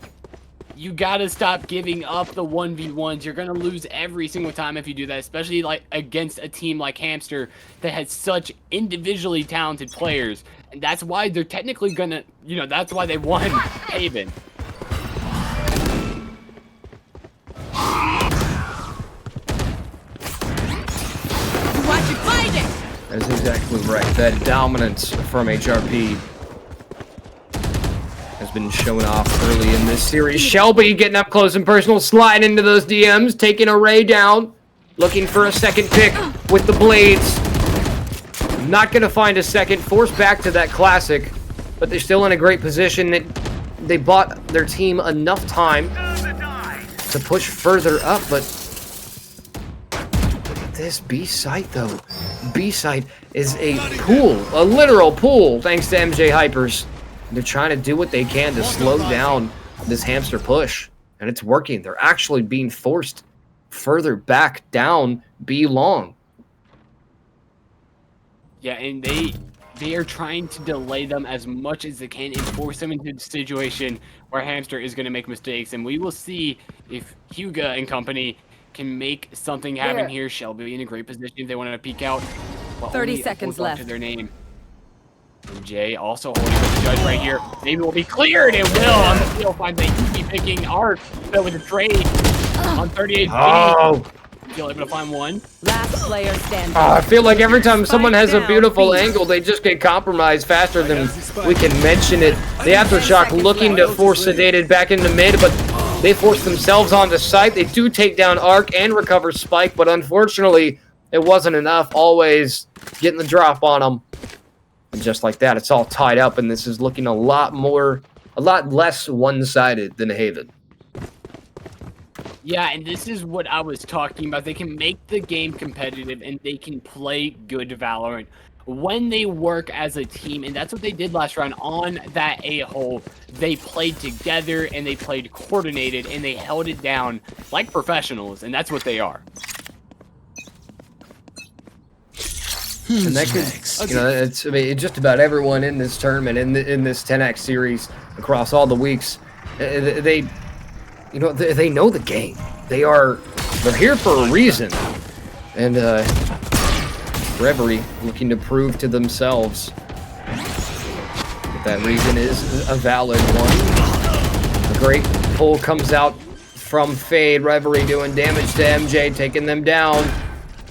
You gotta stop giving up the 1v1s. You're gonna lose every single time if you do that, especially like against a team like Hamster that has such individually talented players. And that's why they're technically gonna, you know, that's why they won Haven. That is exactly right. That dominance from HRP has been shown off early in this series. Shelby getting up close and personal, sliding into those DMs, taking a Ray down, looking for a second pick with the blades. Not going to find a second, forced back to that classic, but they're still in a great position. They bought their team enough time to push further up, but this B site though. B site is a pool, a literal pool, thanks to MJ Hypers. They're trying to do what they can to slow down this Hamster push, and it's working. They're actually being forced further back down B long. Yeah, and they are trying to delay them as much as they can and force them into a situation where Hamster is going to make mistakes, and we will see if Hyuga and company can make something happen here. Shelby in a great position if they want to peek out. 30 seconds left. To their name. And Jay also holding with the judge right here. Maybe will be cleared. It will on the field. Finds a Yuki picking Arc with a trade on 38. Oh. Still able to find one. Last player standing. I feel like every time someone has a beautiful angle, they just get compromised faster than we can mention it. The Aftershock looking to force Sedated back into mid, but they force themselves onto site. They do take down Arc and recover Spike, but unfortunately, it wasn't enough. Always getting the drop on them. And just like that, it's all tied up, and this is looking a lot less one-sided than Haven. Yeah, and this is what I was talking about. They can make the game competitive, and they can play good Valorant when they work as a team, and that's what they did last round on that A-hole. They played together, and they played coordinated, and they held it down like professionals, and that's what they are. And that could, you know, it's, I mean, just about everyone in this tournament, in this Tenax series, across all the weeks, they, you know, they know the game. They're here for a reason. And Reverie looking to prove to themselves that that reason is a valid one. A great pull comes out from Fade. Reverie doing damage to MJ, taking them down.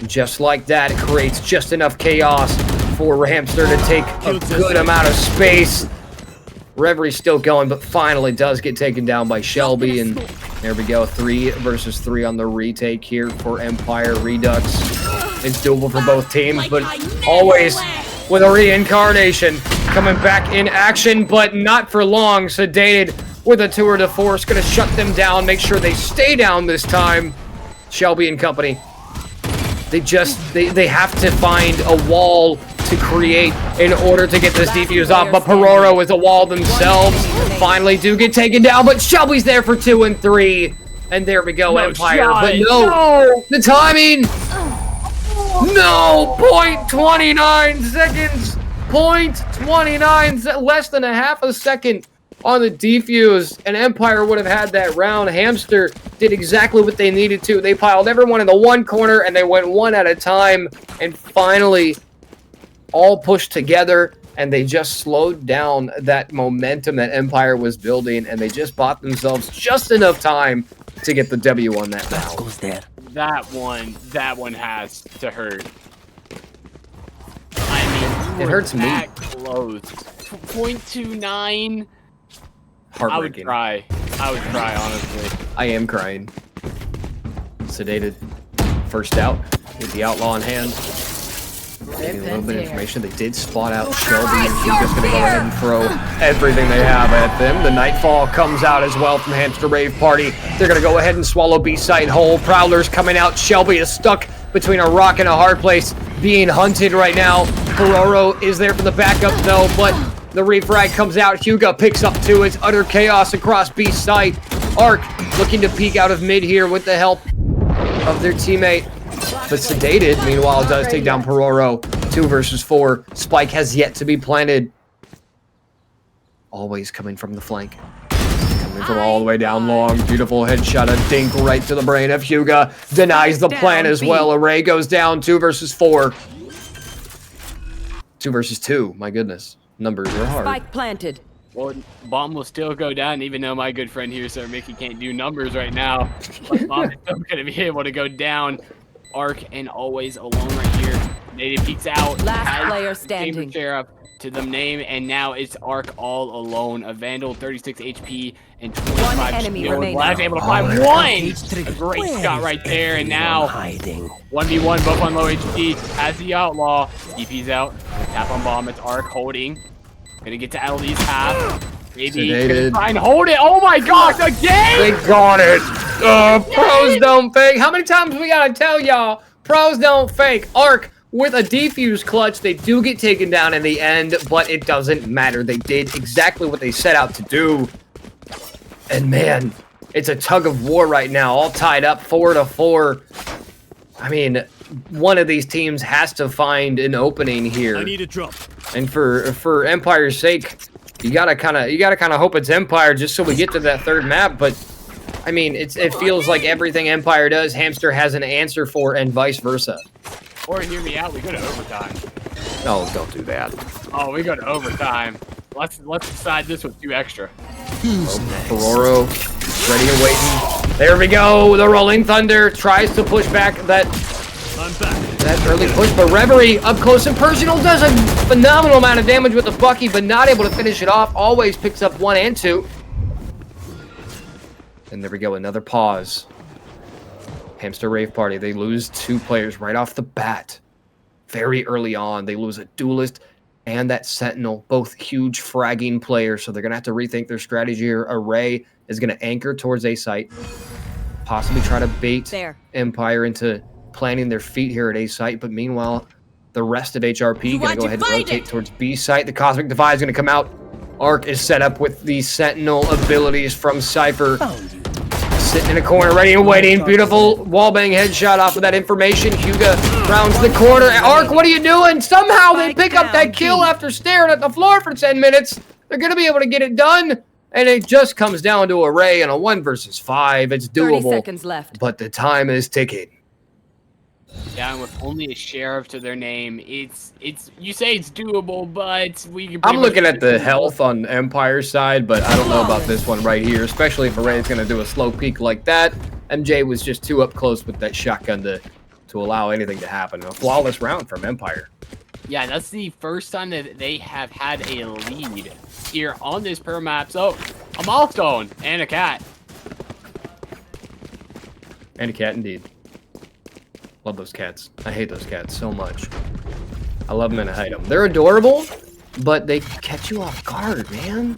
Just like that, it creates just enough chaos for Hamster to take a good amount of space. Reverie's still going, but finally does get taken down by Shelby, and there we go. 3 versus 3 on the retake here for Empire. Redux. It's doable for both teams, but always with a reincarnation coming back in action, but not for long. Sedated with a tour de force, gonna shut them down, make sure they stay down this time. Shelby and company. They have to find a wall to create in order to get this defuse off, but Pororo is a wall themselves. Finally do get taken down, but Shelby's there for 2 and 3. And there we go, Empire. But no, the timing. No, 0.29 seconds. 0.29, less than a half a second on the defuse, and Empire would have had that round. Hamster did exactly what they needed to. They piled everyone in the one corner, and they went one at a time, and finally all pushed together, and they just slowed down that momentum that Empire was building, and they just bought themselves just enough time to get the W on that round. Goes there. That one has to hurt. I mean, It hurts me. that close. 0.29. Heartbreaking. I would cry, honestly. I am crying. Sedated. First out with the outlaw in hand. Getting a little bit of information. They did spot out Shelby, and she's just going to go ahead and throw everything they have at them. The Nightfall comes out as well from Hamster Rave Party. They're going to go ahead and swallow B-side whole. Prowler's coming out. Shelby is stuck between a rock and a hard place, being hunted right now. Pororo is there for the backup though, but the refrag comes out. Hugo picks up 2. It's utter chaos across B site. Arc looking to peek out of mid here with the help of their teammate. But Sedated, meanwhile, does take down Pororo. 2 versus 4. Spike has yet to be planted. Always coming from the flank. Coming from all the way down long. Beautiful headshot. A dink right to the brain of Hugo. Denies the plan as well. Array goes down. 2 versus 4. 2 versus 2. My goodness. Numbers are hard. Spike planted. Well, bomb will still go down, even though my good friend here, Sir Mickey, can't do numbers right now. But bomb is still going to be able to go down. Arc and always alone right here. Native peeks out. Last player standing. Sheriff to the name, and now it's Arc all alone. A Vandal, 36 HP and 25 One enemy shield. remaining. Last able to find one. A great shot right there, and now Hiding. 1v1, both on low HP. Has the outlaw. EP's out. Tap on bomb. It's Arc holding. Gonna get to Ellie's half. Maybe Sedated. try and hold it. Oh my gosh, again! They got it. Pros don't fake. How many times we gotta tell y'all? Pros don't fake. Arc with a defuse clutch. They do get taken down in the end, but it doesn't matter. They did exactly what they set out to do. And man, it's a tug of war right now. All tied up 4-4. I mean, one of these teams has to find an opening here. I need a drop. And for Empire's sake, you gotta kind of hope it's Empire just so we get to that third map. But I mean, it feels like everything Empire does, Hamster has an answer for, and vice versa. Or hear me out, we go to overtime. No, don't do that. Oh, we go to overtime. Let's decide this with 2 extra. Pororo, ready and waiting. There we go. The Rolling Thunder tries to push back that I'm back. early push, but Reverie up close and personal does a phenomenal amount of damage with the Bucky, but not able to finish it off. Always picks up 1 and 2. And there we go, another pause. Hamster Rave Party, they lose 2 players right off the bat. Very early on, they lose a duelist and that Sentinel, both huge fragging players, so they're going to have to rethink their strategy here. Array is going to anchor towards A site, possibly try to bait Empire into planting their feet here at A site, but meanwhile, the rest of HRP going to go ahead and rotate towards B site. The Cosmic Divide is going to come out. Arc is set up with the Sentinel abilities from Cypher. sitting in a corner, ready and waiting. Beautiful wallbang headshot off of that information. Huga rounds the corner. Ark, what are you doing? Somehow they pick up that kill after staring at the floor for 10 minutes. They're going to be able to get it done. And it just comes down to a Ray and a 1 versus 5. It's 30 doable, seconds left. but the time is ticking. Yeah, and with only a sheriff to their name, it's you say it's doable, but we can. I'm looking at the health on Empire's side, but I don't know about this one right here, especially if a Ray's going to do a slow peek like that. MJ was just too up close with that shotgun to allow anything to happen. A flawless round from Empire. Yeah, that's the first time that they have had a lead here on this per map. So, a milestone and a cat. And a cat indeed. Love those cats. I hate those cats so much. I love them and I hate them. They're adorable, but they catch you off guard, man.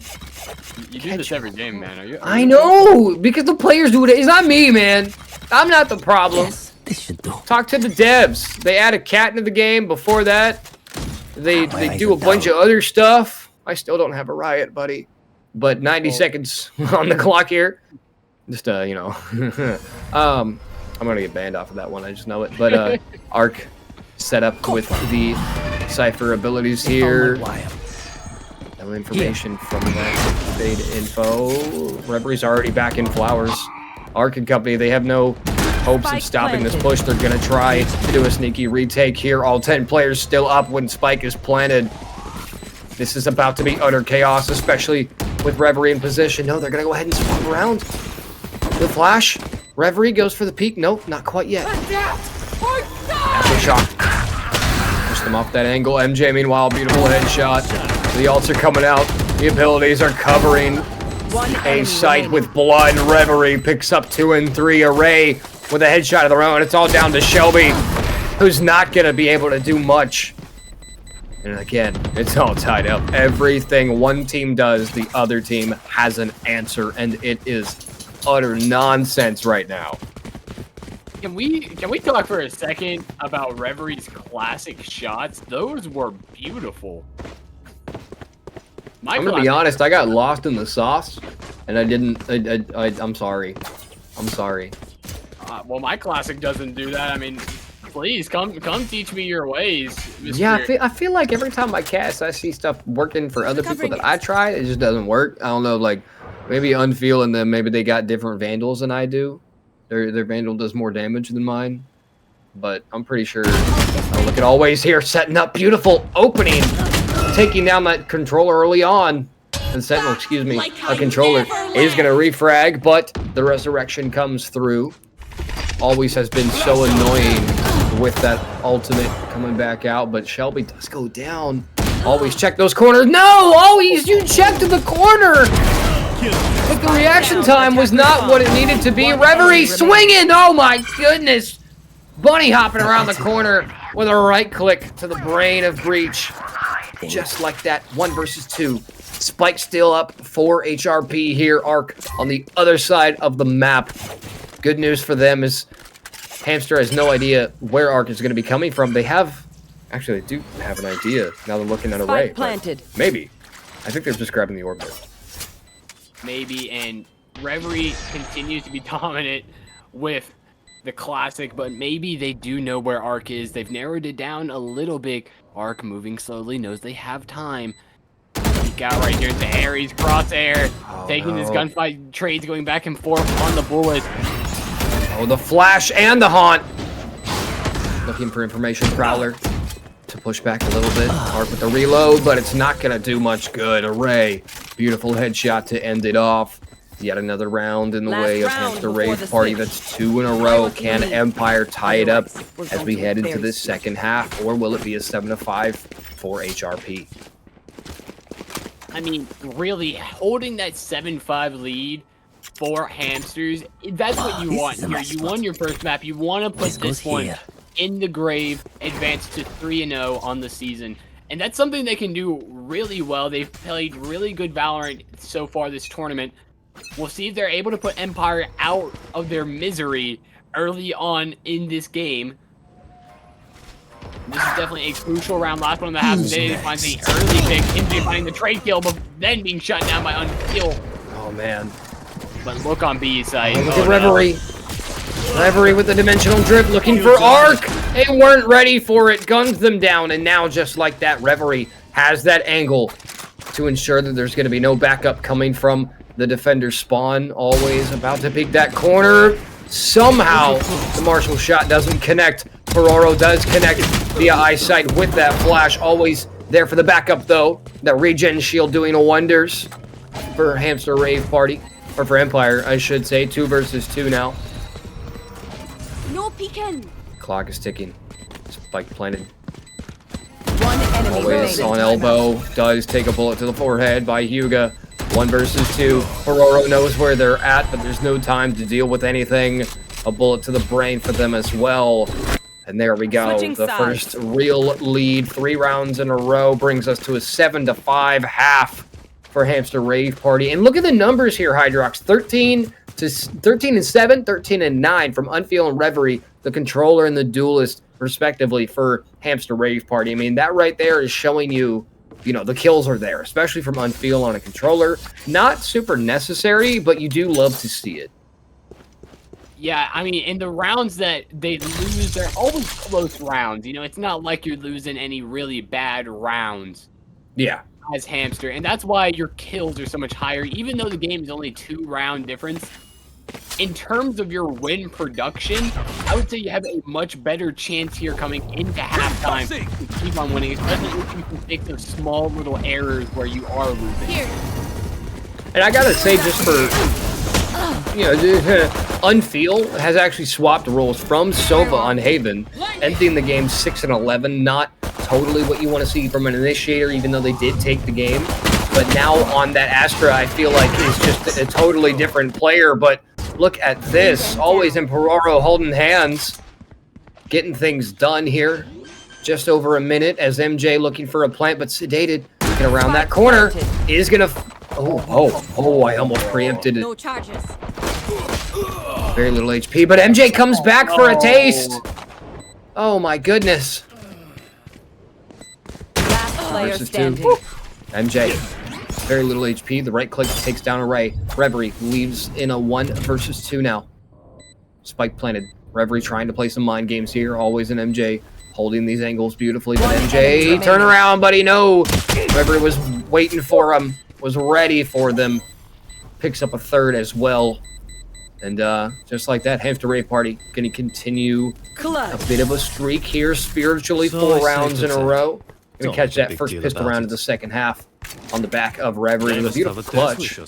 You do this every game, man. Are you? I know, because the players do it. It's not me, man. I'm not the problem. Yes, this should do. Talk to the devs. They add a cat into the game. Before that, they do a bunch of other stuff. I still don't have a riot, buddy. But 90 seconds on the clock here. Just you know. I'm gonna get banned off of that one. I just know it. But Ark set up with the Cypher abilities here. No information from that fade info. Revery's already back in flowers. Ark and company, they have no hopes of stopping this push. They're gonna try to do a sneaky retake here. All 10 players still up when Spike is planted. This is about to be utter chaos, especially with Reverie in position. No, they're gonna go ahead and swap around. The flash. Reverie goes for the peak. Nope, not quite yet. Aftershock. Push them off that angle. MJ, meanwhile, beautiful headshot. The ults are coming out. The abilities are covering a site with blood. Reverie picks up 2 and 3. Array with a headshot of their own. It's all down to Shelby, who's not going to be able to do much. And again, it's all tied up. Everything one team does, the other team has an answer, and it is utter nonsense right now. Can we talk for a second about Reverie's classic shots? Those were beautiful. I'm gonna be honest, I got lost in the sauce, and I didn't. I'm sorry. I'm sorry. Well, my classic doesn't do that. I mean, please come teach me your ways, Mr. Yeah, I feel like every time I cast, I see stuff working for other people that I tried. It just doesn't work. I don't know, like. Maybe Unfeel and them, maybe they got different Vandals than I do. Their Vandal does more damage than mine. But I'm pretty sure. Oh, look at Always here, setting up beautiful opening. Taking down that controller early on. And Sentinel, excuse me, a controller is going to refrag, but the resurrection comes through. Always has been so annoying with that ultimate coming back out, but Shelby does go down. Always check those corners. No, Always, you checked the corner. But the reaction time was not what it needed to be. Reverie swinging! Oh my goodness! Bunny hopping around the corner with a right click to the brain of Breach. Just like that, 1 versus 2. Spike still up for HRP here. Ark on the other side of the map. Good news for them is Hamster has no idea where Ark is going to be coming from. They have, actually they do have an idea. Now they're looking at a Ray. Planted. Maybe. I think they're just grabbing the orbiter. Maybe, and Reverie continues to be dominant with the classic, but maybe they do know where Ark is. They've narrowed it down a little bit. Ark moving slowly, knows they have time. Peek out right here into Ares, crosshair, taking this gunfight, trades going back and forth on the bullet. Oh, the flash and the haunt. Looking for information, Prowler to push back a little bit. Ark with the reload, but it's not going to do much good. Array, beautiful headshot to end it off. Yet another round in the way of Hamster Rave Party. That's 2 in a row. Can Empire tie it up as we head into this second half, or will it be a 7-5 for HRP? I mean, really, holding that 7-5 lead for Hamsters, that's what you want here. You won your first map. You want to put this one in the grave, advance to 3-0 on the season. And that's something they can do really well. They've played really good Valorant so far this tournament. We'll see if they're able to put Empire out of their misery early on in this game. This is definitely a crucial round. Last one on the half today. Finds the early pick. MJ finding the trade kill, but then being shut down by Unfeel. Oh, man. But look on B's side. Look at Reverie. Reverie with the dimensional drip, looking for Arc. They weren't ready for it, guns them down, and now just like that, Reverie has that angle to ensure that there's going to be no backup coming from the defender's spawn. Always about to peek that corner. Somehow, the Marshall shot doesn't connect. Ferraro does connect via eyesight with that flash. Always there for the backup, though. That regen shield doing wonders for Hamster Rave Party. Or for Empire, I should say. 2 versus 2 now. No peeking. Clock is ticking. Spike planted. One enemy Always remaining. on elbow. Does take a bullet to the forehead by Hyuga. 1 versus 2. Ferraro knows where they're at, but there's no time to deal with anything. A bullet to the brain for them as well. And there we go. Switching The sides. first real lead. 3 rounds in a row brings us to a 7-5 half for Hamster Rave Party. And look at the numbers here, Hydrox. 13 and 7, 13 and 9 from Unfeel and Reverie, the controller and the duelist, respectively, for Hamster Rave Party. I mean, that right there is showing you, you know, the kills are there, especially from Unfeel on a controller. Not super necessary, but you do love to see it. Yeah, I mean, in the rounds that they lose, they're always close rounds. You know, it's not like you're losing any really bad rounds Yeah. as Hamster, and that's why your kills are so much higher, even though the game is only 2-round difference. In terms of your win production, I would say you have a much better chance here coming into halftime to keep on winning, especially if you can take those small little errors where you are losing. Here. And I gotta say, just for, you know, Unfeel has actually swapped roles from Sova on Haven, ending the game 6-11. Not totally what you want to see from an initiator, even though they did take the game. But now on that Astra, I feel like is just a totally different player. But look at this, always in Ferraro holding hands, getting things done here. Just over a minute as MJ looking for a plant, but sedated. Get around that corner, is gonna. Oh! I almost preempted it. No charges. Very little HP, but MJ comes back for a taste. Oh my goodness. Last player Versus 2. standing. MJ, very little HP. The right click takes down Array. Reverie leaves in a 1 versus 2 now. Spike planted. Reverie trying to play some mind games here. Always an MJ holding these angles beautifully. But MJ, turn around, buddy. No. Reverie was waiting for him. Was ready for them. Picks up a 3rd as well. And just like that, Hamster Rave Party going to continue a bit of a streak here, spiritually. 4 rounds in a row. Going to catch that first pistol round of the second half on the back of Reverie with a beautiful clutch.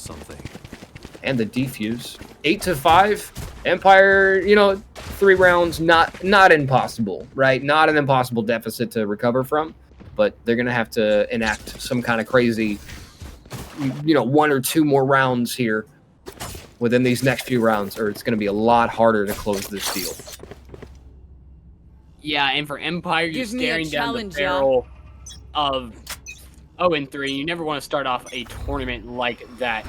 And the defuse. 8-5. Empire, you know, 3 rounds, not impossible, right? Not an impossible deficit to recover from. But they're going to have to enact some kind of crazy, you know, 1 or 2 more rounds here within these next few rounds, or it's going to be a lot harder to close this deal. Yeah, and for Empire, you're Give me a staring down the challenge, barrel of 0-3. You never want to start off a tournament like that.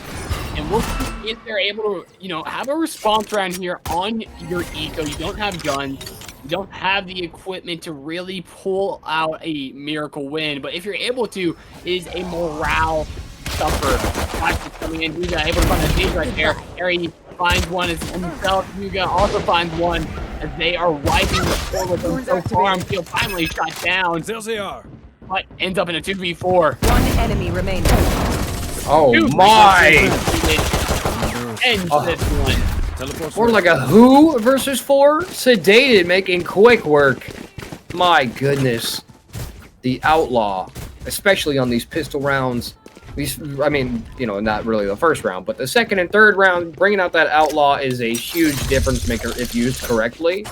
And we'll see if they're able to, you know, have a response round here on your eco. You don't have guns. You don't have the equipment to really pull out a miracle win. But if you're able to, it is a morale stuffer. Fox is coming in. Hyuga able to find a stage right there. Harry finds one as himself. Hyuga also finds one as they are wiping the floor with them so far. Until finally shot down. There they are. But ends up in a 2v4. One enemy remaining. Oh Two my! Ends this one. More like a who versus 4? Sedated, making quick work. My goodness. The Outlaw, especially on these pistol rounds. These, I mean, you know, not really the first round, but the second and third round, bringing out that Outlaw is a huge difference maker if used correctly.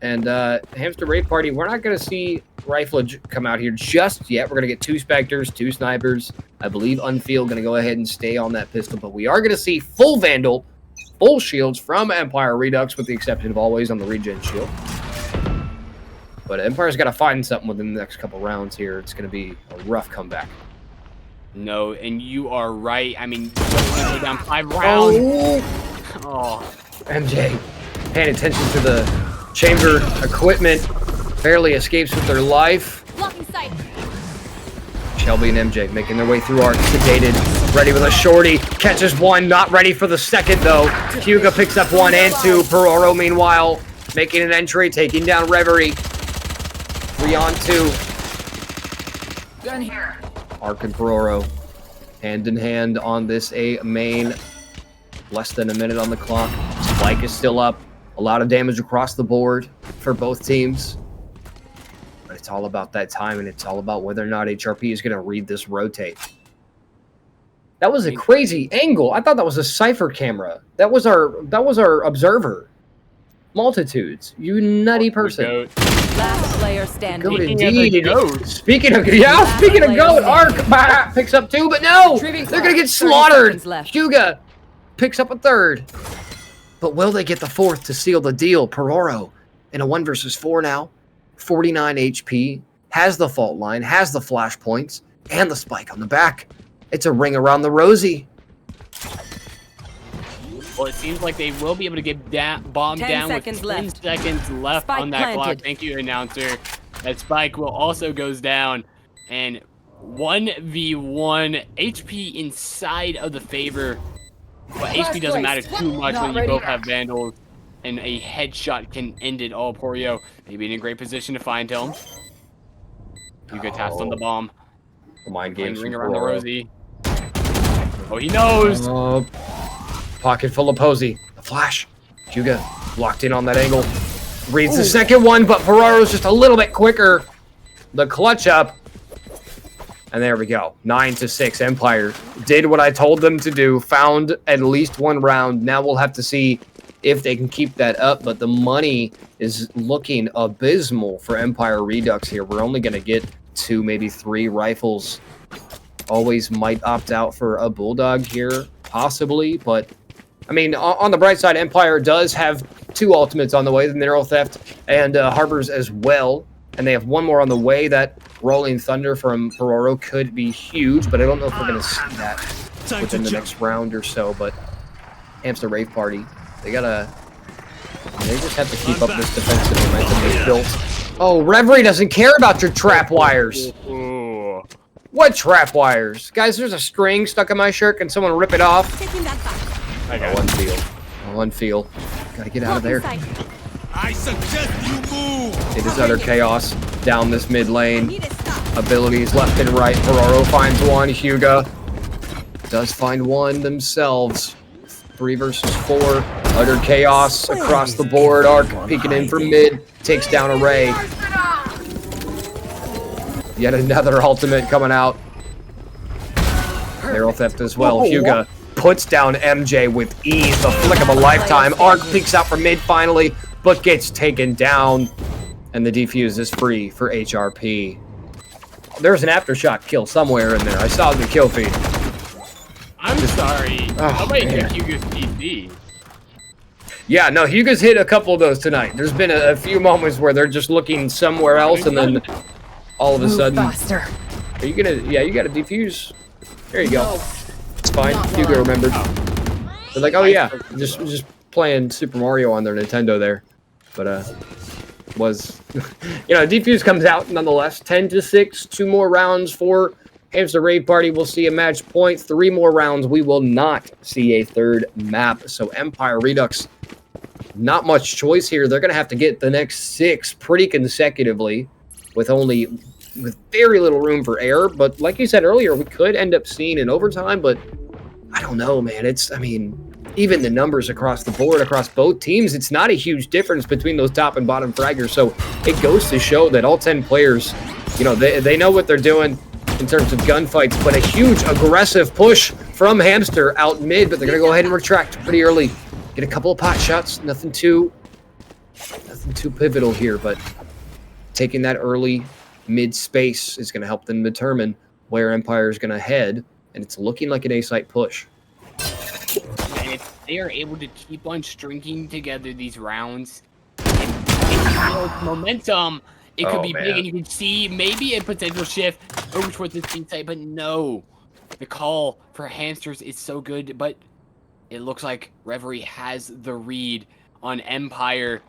And Hamster Rave Party, we're not going to see Rifleage come out here just yet. We're going to get 2 Spectres, 2 Snipers. I believe Unfeel going to go ahead and stay on that pistol, but we are going to see full Vandal, full shields from Empire Redux, with the exception of always on the regen shield. But Empire's got to find something within the next couple rounds here. It's going to be a rough comeback. No, and you are right. I mean, go down 5 rounds. Oh. MJ paying attention to the chamber equipment. Barely escapes with their life. Blocking sight. Shelby and MJ making their way through arc, sedated, ready with a shorty, catches one, not ready for the second though. Huga picks up 1 and 2. Pororo meanwhile making an entry, taking down Reverie. 3 on 2. Gun here. Arc and Pororo hand in hand on this A main. Less than a minute on the clock. Spike is still up. A lot of damage across the board for both teams. But it's all about that time, and it's all about whether or not HRP is going to read this rotate. That was a crazy angle. I thought that was a Cypher camera. That was our observer. Multitudes. You nutty person. Last player standing. Good indeed. Speaking of goat, Arc picks up 2, but no! They're going to get slaughtered. Huga picks up a 3rd. But will they get the 4th to seal the deal? Pororo in a 1 versus 4 now. 49 HP. Has the fault line. Has the flash points. And the spike on the back. It's a ring around the rosy. Well, it seems like they will be able to get bombed down with 10 seconds left Spike on that planted. clock. Thank you, announcer. That spike will also goes down. And 1v1 HP inside of the favor. But HP doesn't matter too much when you both have Vandals. And a headshot can end it all. Porio maybe in a great position to find him. You get tasked on the bomb. Mind games Ring from around the Pororo. rosy. Oh, he knows. Pocket full of Posey. A flash. Huga locked in on that angle. Reads the second one, but Pororo's just a little bit quicker. The clutch up. And there we go. 9-6. Empire did what I told them to do. Found at least 1 round. Now we'll have to see if they can keep that up. But the money is looking abysmal for Empire Redux here. We're only going to get 2, maybe 3 rifles. Always might opt out for a Bulldog here, possibly. But, I mean, on the bright side, Empire does have 2 ultimates on the way, the Mineral Theft and Harbors as well. And they have 1 more on the way. That Rolling Thunder from Pororo could be huge, but I don't know if we're going to see that within the next round or so. But Hamster Rave Party, they just have to keep up this defensive momentum they've built. Oh, Reverie doesn't care about your trap wires. What trap wires? Guys, there's a string stuck in my shirt. Can someone rip it off? Taking that back. I got One feel. One feel. Gotta get out of there. I suggest you move. It is utter chaos down this mid lane. Need to stop. Abilities left and right. Pororo finds 1. Huga does find 1 themselves. 3 versus 4. Utter chaos across the board. Arc peeking in from mid. Takes down a Ray. Yet another ultimate coming out. Barrel theft as well. Huga puts down MJ with ease. The flick of a lifetime. Arc peeks out from mid finally, but gets taken down. And the defuse is free for HRP. There's an aftershock kill somewhere in there. I saw the kill feed. I'm sorry. Nobody took Hugo's PC. Yeah, no, Huga's hit a couple of those tonight. There's been a few moments where they're just looking somewhere else, and then all of a sudden... Faster. Are you gonna... Yeah, you gotta defuse. There you go. It's fine. Huga remembered. They're like, oh yeah, just playing Super Mario on their Nintendo there. But, was... you know, defuse comes out nonetheless. 10-6, 2 more rounds for Hamster Rave Party. We'll see a match point. 3 more rounds. We will not see a 3rd map. So Empire Redux, not much choice here. They're going to have to get the next 6 pretty consecutively with very little room for error. But like you said earlier, we could end up seeing an overtime, but I don't know, man. I mean, even the numbers across the board, across both teams, it's not a huge difference between those top and bottom fraggers. So it goes to show that all 10 players, you know, they know what they're doing in terms of gunfights, but a huge aggressive push from Hamster out mid, but they're going to go ahead and retract pretty early. Get a couple of pot shots, nothing too pivotal here, but taking that early mid space is going to help them determine where Empire is going to head, and it's looking like an A-site push. And if they are able to keep on stringing together these rounds and build momentum, it could be big, and you can see maybe a potential shift over towards the team side, but no. The call for Hamsters is so good, but it looks like Reverie has the read on Empire.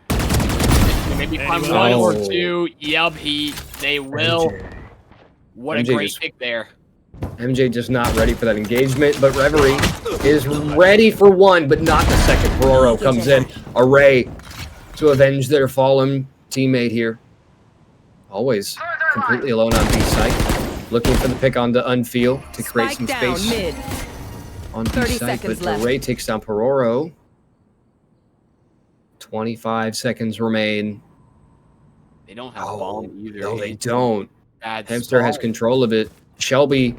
Maybe find 1 or 2. Yep, they will. What a great pick there. MJ just not ready for that engagement, but Reverie is ready for one, but not the second. Pororo comes in. Array to avenge their fallen teammate here. Always completely alone on B site. Looking for the pick on the unfeel to create some space mid. on B 30 site, seconds but left. Array takes down Pororo. 25 seconds remain. They don't have bomb either. No, they don't. Bad Hamster has start. control of it. Shelby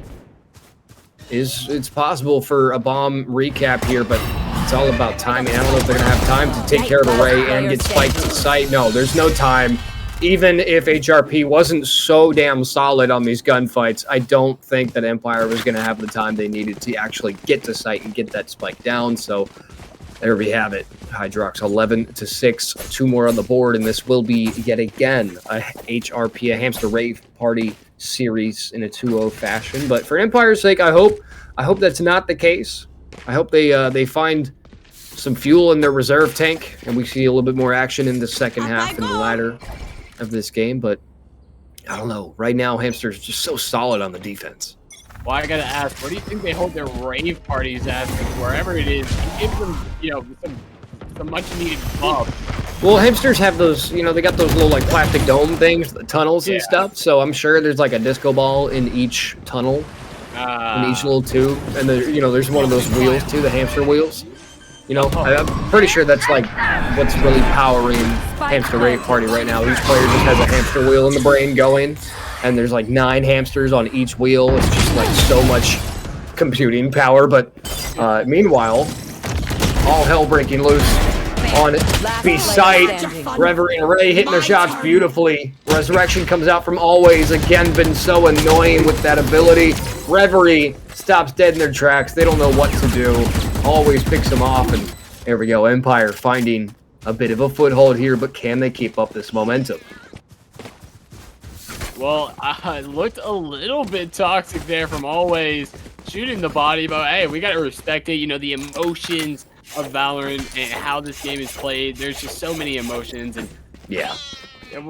it's possible for a bomb recap here, but it's all about timing. I don't know if they're gonna have time to take care of Array and get spiked to site. No, there's no time. Even if HRP wasn't so damn solid on these gunfights, I don't think that Empire was gonna have the time they needed to actually get to site and get that spike down. So there we have it. Hydrox 11-6, 2 more on the board, and this will be yet again a HRP, a Hamster Rave Party series in a 2-0 fashion. But for Empire's sake, I hope that's not the case. I hope they find some fuel in their reserve tank, and we see a little bit more action in the second half and the latter of this game. But I don't know. Right now, Hamster's just so solid on the defense. Well, I gotta ask, where do you think they hold their rave parties at? Because wherever it is, give them, some much needed buff. Well, Hamsters have those, they got those little like plastic dome things, the tunnels and stuff. So I'm sure there's like a disco ball in each tunnel, in each little tube, and there's one of those wheels too, the Hamster wheels. I'm pretty sure that's like what's really powering Hamster Rave Party right now. Each player just has a hamster wheel in the brain going, and there's like 9 hamsters on each wheel. It's just like so much computing power. But meanwhile, all hell breaking loose on B site. Reverie and Ray hitting their shots beautifully. Resurrection comes out from Always. Again, been so annoying with that ability. Reverie stops dead in their tracks. They don't know what to do. Always picks them off, and there we go. Empire finding a bit of a foothold here, but can they keep up this momentum? Well, it looked a little bit toxic there from Always shooting the body, but hey, we gotta respect it. The emotions of Valorant and how this game is played. There's just so many emotions, and yeah,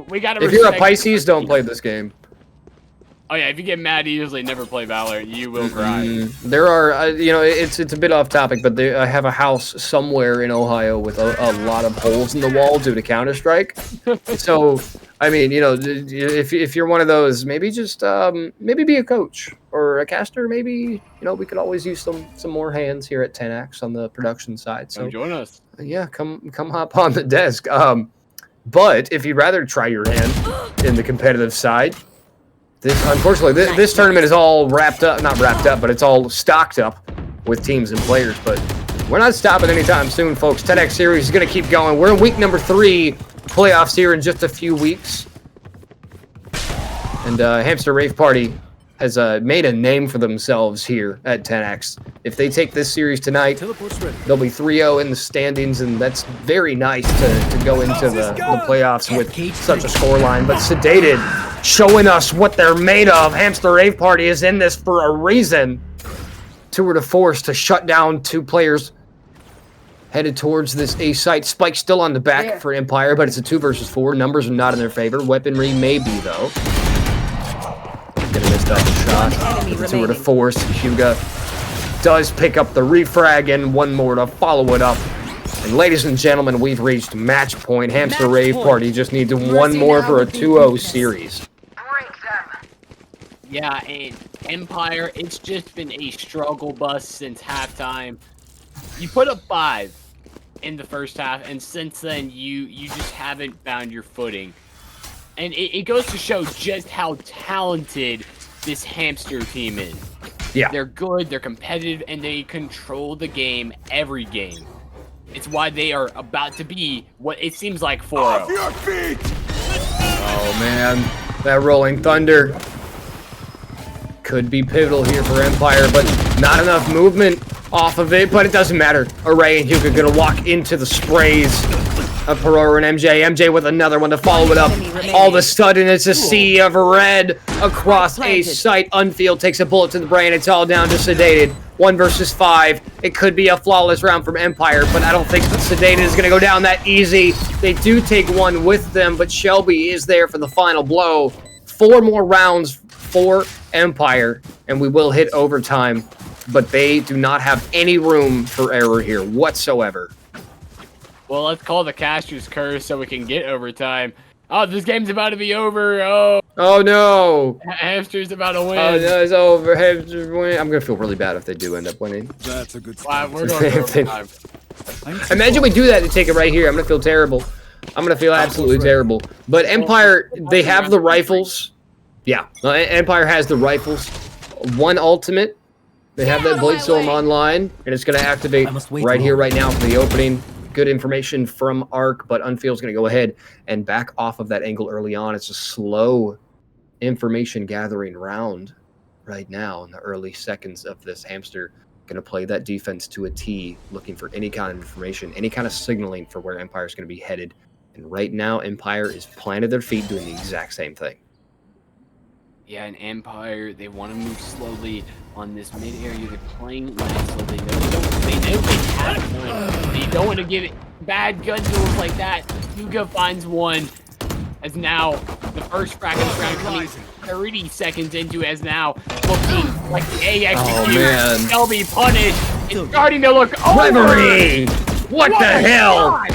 we gotta. If you're a Pisces, don't play this game. Oh yeah, if you get mad easily, never play Valorant. You will cry. There are, it's a bit off topic, but I have a house somewhere in Ohio with a lot of holes in the wall due to Counter-Strike. So, I mean, if you're one of those, maybe just maybe be a coach or a caster. Maybe we could always use some more hands here at Tenax on the production side. So come join us. Yeah, come hop on the desk. But if you'd rather try your hand in the competitive side. Unfortunately, this tournament is all not wrapped up, but it's all stocked up with teams and players. But we're not stopping anytime soon, folks. 10X series is going to keep going. We're in week number 3, playoffs here in just a few weeks. And Hamster Rave Party has made a name for themselves here at 10X. If they take this series tonight, they'll be 3-0 in the standings, and that's very nice to go into the playoffs with such a scoreline. But Sedated showing us what they're made of. Hamster Rave Party is in this for a reason. 2 to force to shut down 2 players headed towards this A site. Spike still on the back for Empire, but it's a 2 versus 4. Numbers are not in their favor. Weaponry may be, though. Gonna miss that shot. 2 to force. Huga does pick up the refrag, and 1 more to follow it up. And ladies and gentlemen, we've reached match point. Hamster Rave Party just needs 1 more for a 2-0 series. Yeah, and Empire, it's just been a struggle bus since halftime. You put up 5 in the first half, and since then, you just haven't found your footing. And it goes to show just how talented this Hamster team is. Yeah. They're good, they're competitive, and they control the game every game. It's why they are about to be what it seems like 4-0. Off your feet! Oh, man. That Rolling Thunder could be pivotal here for Empire, but not enough movement off of it, but it doesn't matter. Array and Hugo gonna walk into the sprays of Pororo and MJ. MJ with another one to follow it up. All of a sudden, it's a sea of red across a site. Unfield takes a bullet to the brain. It's all down to Sedated. 1 versus 5. It could be a flawless round from Empire, but I don't think that Sedated is going to go down that easy. They do take 1 with them, but Shelby is there for the final blow. 4 more rounds for Empire, and we will hit overtime, but they do not have any room for error here whatsoever. Well, let's call the caster's curse so we can get overtime. Oh, this game's about to be over. Oh, no. Hamster's about to win. Oh, no, it's over. Hamster's win. I'm going to feel really bad if they do end up winning. That's a good Wow, start. we're going to overtime. Imagine we do that to take it right here. I'm going to feel terrible. I'm going to feel absolutely terrible. But Empire, they have the rifles. Yeah, Empire has the rifles. One ultimate. They have that Blade Storm online, and it's going to activate right here, right now for the opening. Good information from Arc, but Unfeel's going to go ahead and back off of that angle early on. It's a slow information gathering round right now in the early seconds of this. Hamster going to play that defense to a T, looking for any kind of information, any kind of signaling for where Empire's going to be headed. And right now, Empire is planted their feet doing the exact same thing. Yeah, and Empire, they want to move slowly on this mid area. They're playing nice, so they have one. They don't want to give it bad gun tools like that. Yuga finds one, as now the first frag of the round coming 30 seconds into, as now looking like the AX. Oh, man. They'll be punished. It's starting to look over. Reverie! What the hell? Shot!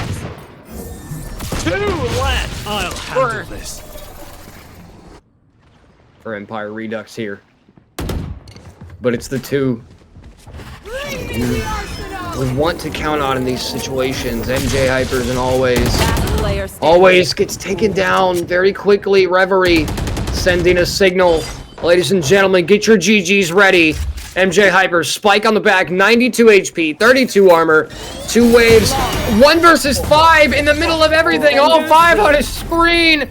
2 left. I'll handle this. For Empire Redux here. But it's the two we want to count on in these situations. MJ Hypers and always gets taken down very quickly. Reverie sending a signal. Ladies and gentlemen, get your GGs ready. MJ Hyper, spike on the back, 92 HP, 32 armor, 2 waves, 1 versus 5 in the middle of everything. All 5 on his screen.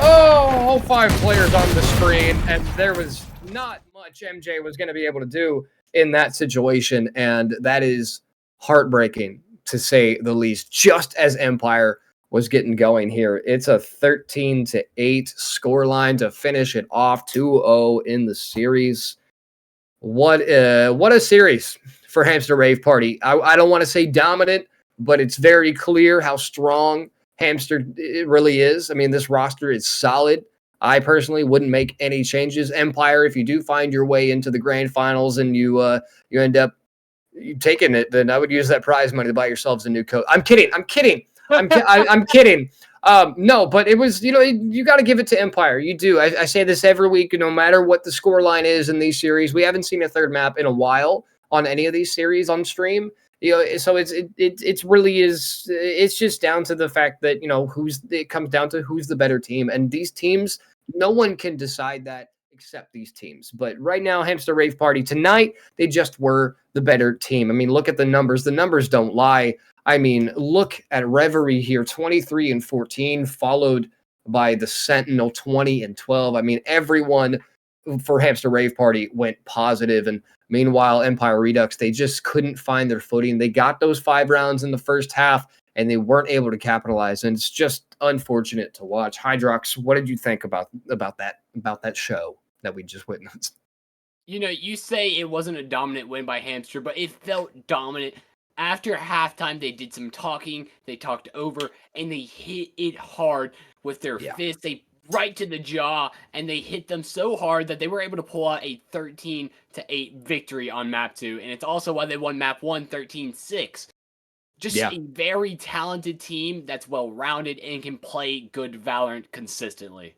Oh, all 5 players on the screen, and there was not much MJ was going to be able to do in that situation, and that is heartbreaking to say the least. Just as Empire was getting going here, it's a 13-8 scoreline to finish it off, 2-0 in the series. What a series for Hamster Rave Party. I don't want to say dominant, but it's very clear how strong Hamster it really is. I mean, this roster is solid. I personally wouldn't make any changes. Empire, if you do find your way into the grand finals and you end up taking it, then I would use that prize money to buy yourselves a new coat. I'm kidding. I'm kidding. I'm kidding. No, but it was, you got to give it to Empire. You do. I say this every week, no matter what the score line is in these series. We haven't seen a third map in a while on any of these series on stream. So it's really is. It's just down to the fact that it comes down to who's the better team, and these teams, no one can decide that except these teams. But right now, Hamster Rave Party tonight, they just were the better team. I mean, look at the numbers. The numbers don't lie. I mean, look at Reverie here, 23-14, followed by the Sentinel, 20-12. I mean, everyone for Hamster Rave Party went positive, and meanwhile, Empire Redux, they just couldn't find their footing. They got those 5 rounds in the first half, and they weren't able to capitalize, and it's just unfortunate to watch. Hydrox, what did you think about that show that we just witnessed? You say it wasn't a dominant win by Hamster, but it felt dominant. After halftime, they did some talking. They talked over, and they hit it hard with their fists. They right to the jaw, and they hit them so hard that they were able to pull out a 13-8 victory on map 2. And it's also why they won map 1 13-6. Just a very talented team that's well-rounded and can play good Valorant consistently.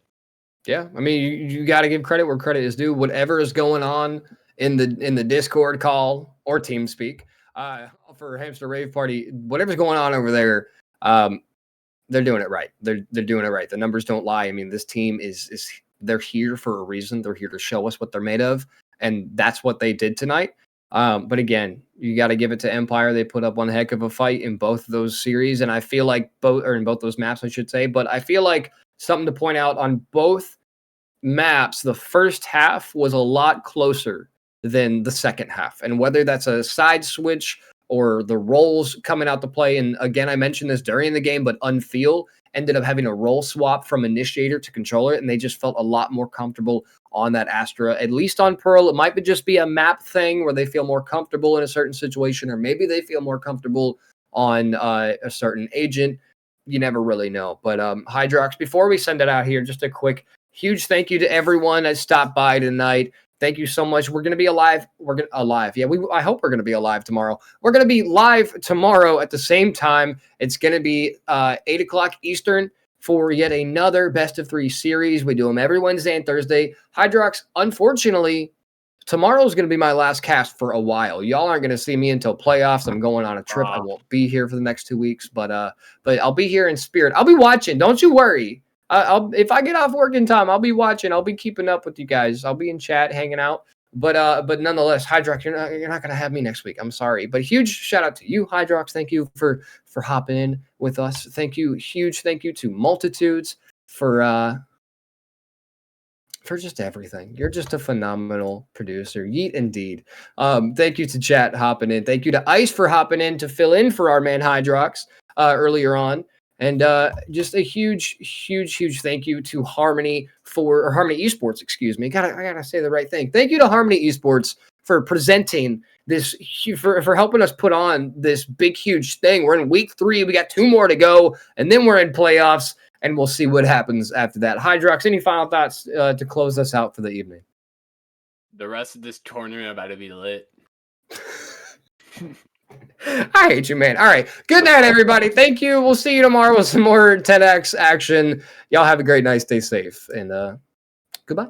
Yeah, I mean, you got to give credit where credit is due. Whatever is going on in the Discord call or TeamSpeak for Hamster Rave Party, whatever's going on over there, they're doing it right. They're doing it right. The numbers don't lie. I mean, this team is they're here for a reason. They're here to show us what they're made of, and that's what they did tonight. But again, you got to give it to Empire. They put up one heck of a fight in both of those series, and I feel like in both those maps, I should say. But I feel like something to point out on both maps, the first half was a lot closer than the second half, and whether that's a side switch or the roles coming out to play. And again, I mentioned this during the game, but Unfeel ended up having a role swap from initiator to controller, and they just felt a lot more comfortable on that Astra. At least on Pearl, it might just be a map thing where they feel more comfortable in a certain situation, or maybe they feel more comfortable on a certain agent. You never really know. But Hydrox, before we send it out here, just a quick huge thank you to everyone that stopped by tonight. Thank you so much. We're going to be alive. We're going to alive. Yeah, I hope we're going to be alive tomorrow. We're going to be live tomorrow at the same time. It's going to be 8 o'clock Eastern for yet another best of 3 series. We do them every Wednesday and Thursday. Hydrox, unfortunately, tomorrow is going to be my last cast for a while. Y'all aren't going to see me until playoffs. I'm going on a trip. I won't be here for the next 2 weeks, but I'll be here in spirit. I'll be watching. Don't you worry. If I get off work in time, I'll be watching. I'll be keeping up with you guys. I'll be in chat, hanging out. But nonetheless, Hydrox, you're not gonna have me next week. I'm sorry. But huge shout out to you, Hydrox. Thank you for hopping in with us. Thank you, huge thank you to Multitudes for just everything. You're just a phenomenal producer. Yeet indeed. Thank you to chat hopping in. Thank you to Ice for hopping in to fill in for our man Hydrox earlier on. And just a huge thank you to Harmony Harmony Esports, excuse me. I gotta say the right thing. Thank you to Harmony Esports for presenting this, for helping us put on this big, huge thing. We're in week 3. We got 2 more to go, and then we're in playoffs, and we'll see what happens after that. Hydrox, any final thoughts to close us out for the evening? The rest of this tournament about to be lit. I hate you, man. All right. Good night, everybody. Thank you. We'll see you tomorrow with some more Tenax action. Y'all have a great night. Stay safe. And goodbye.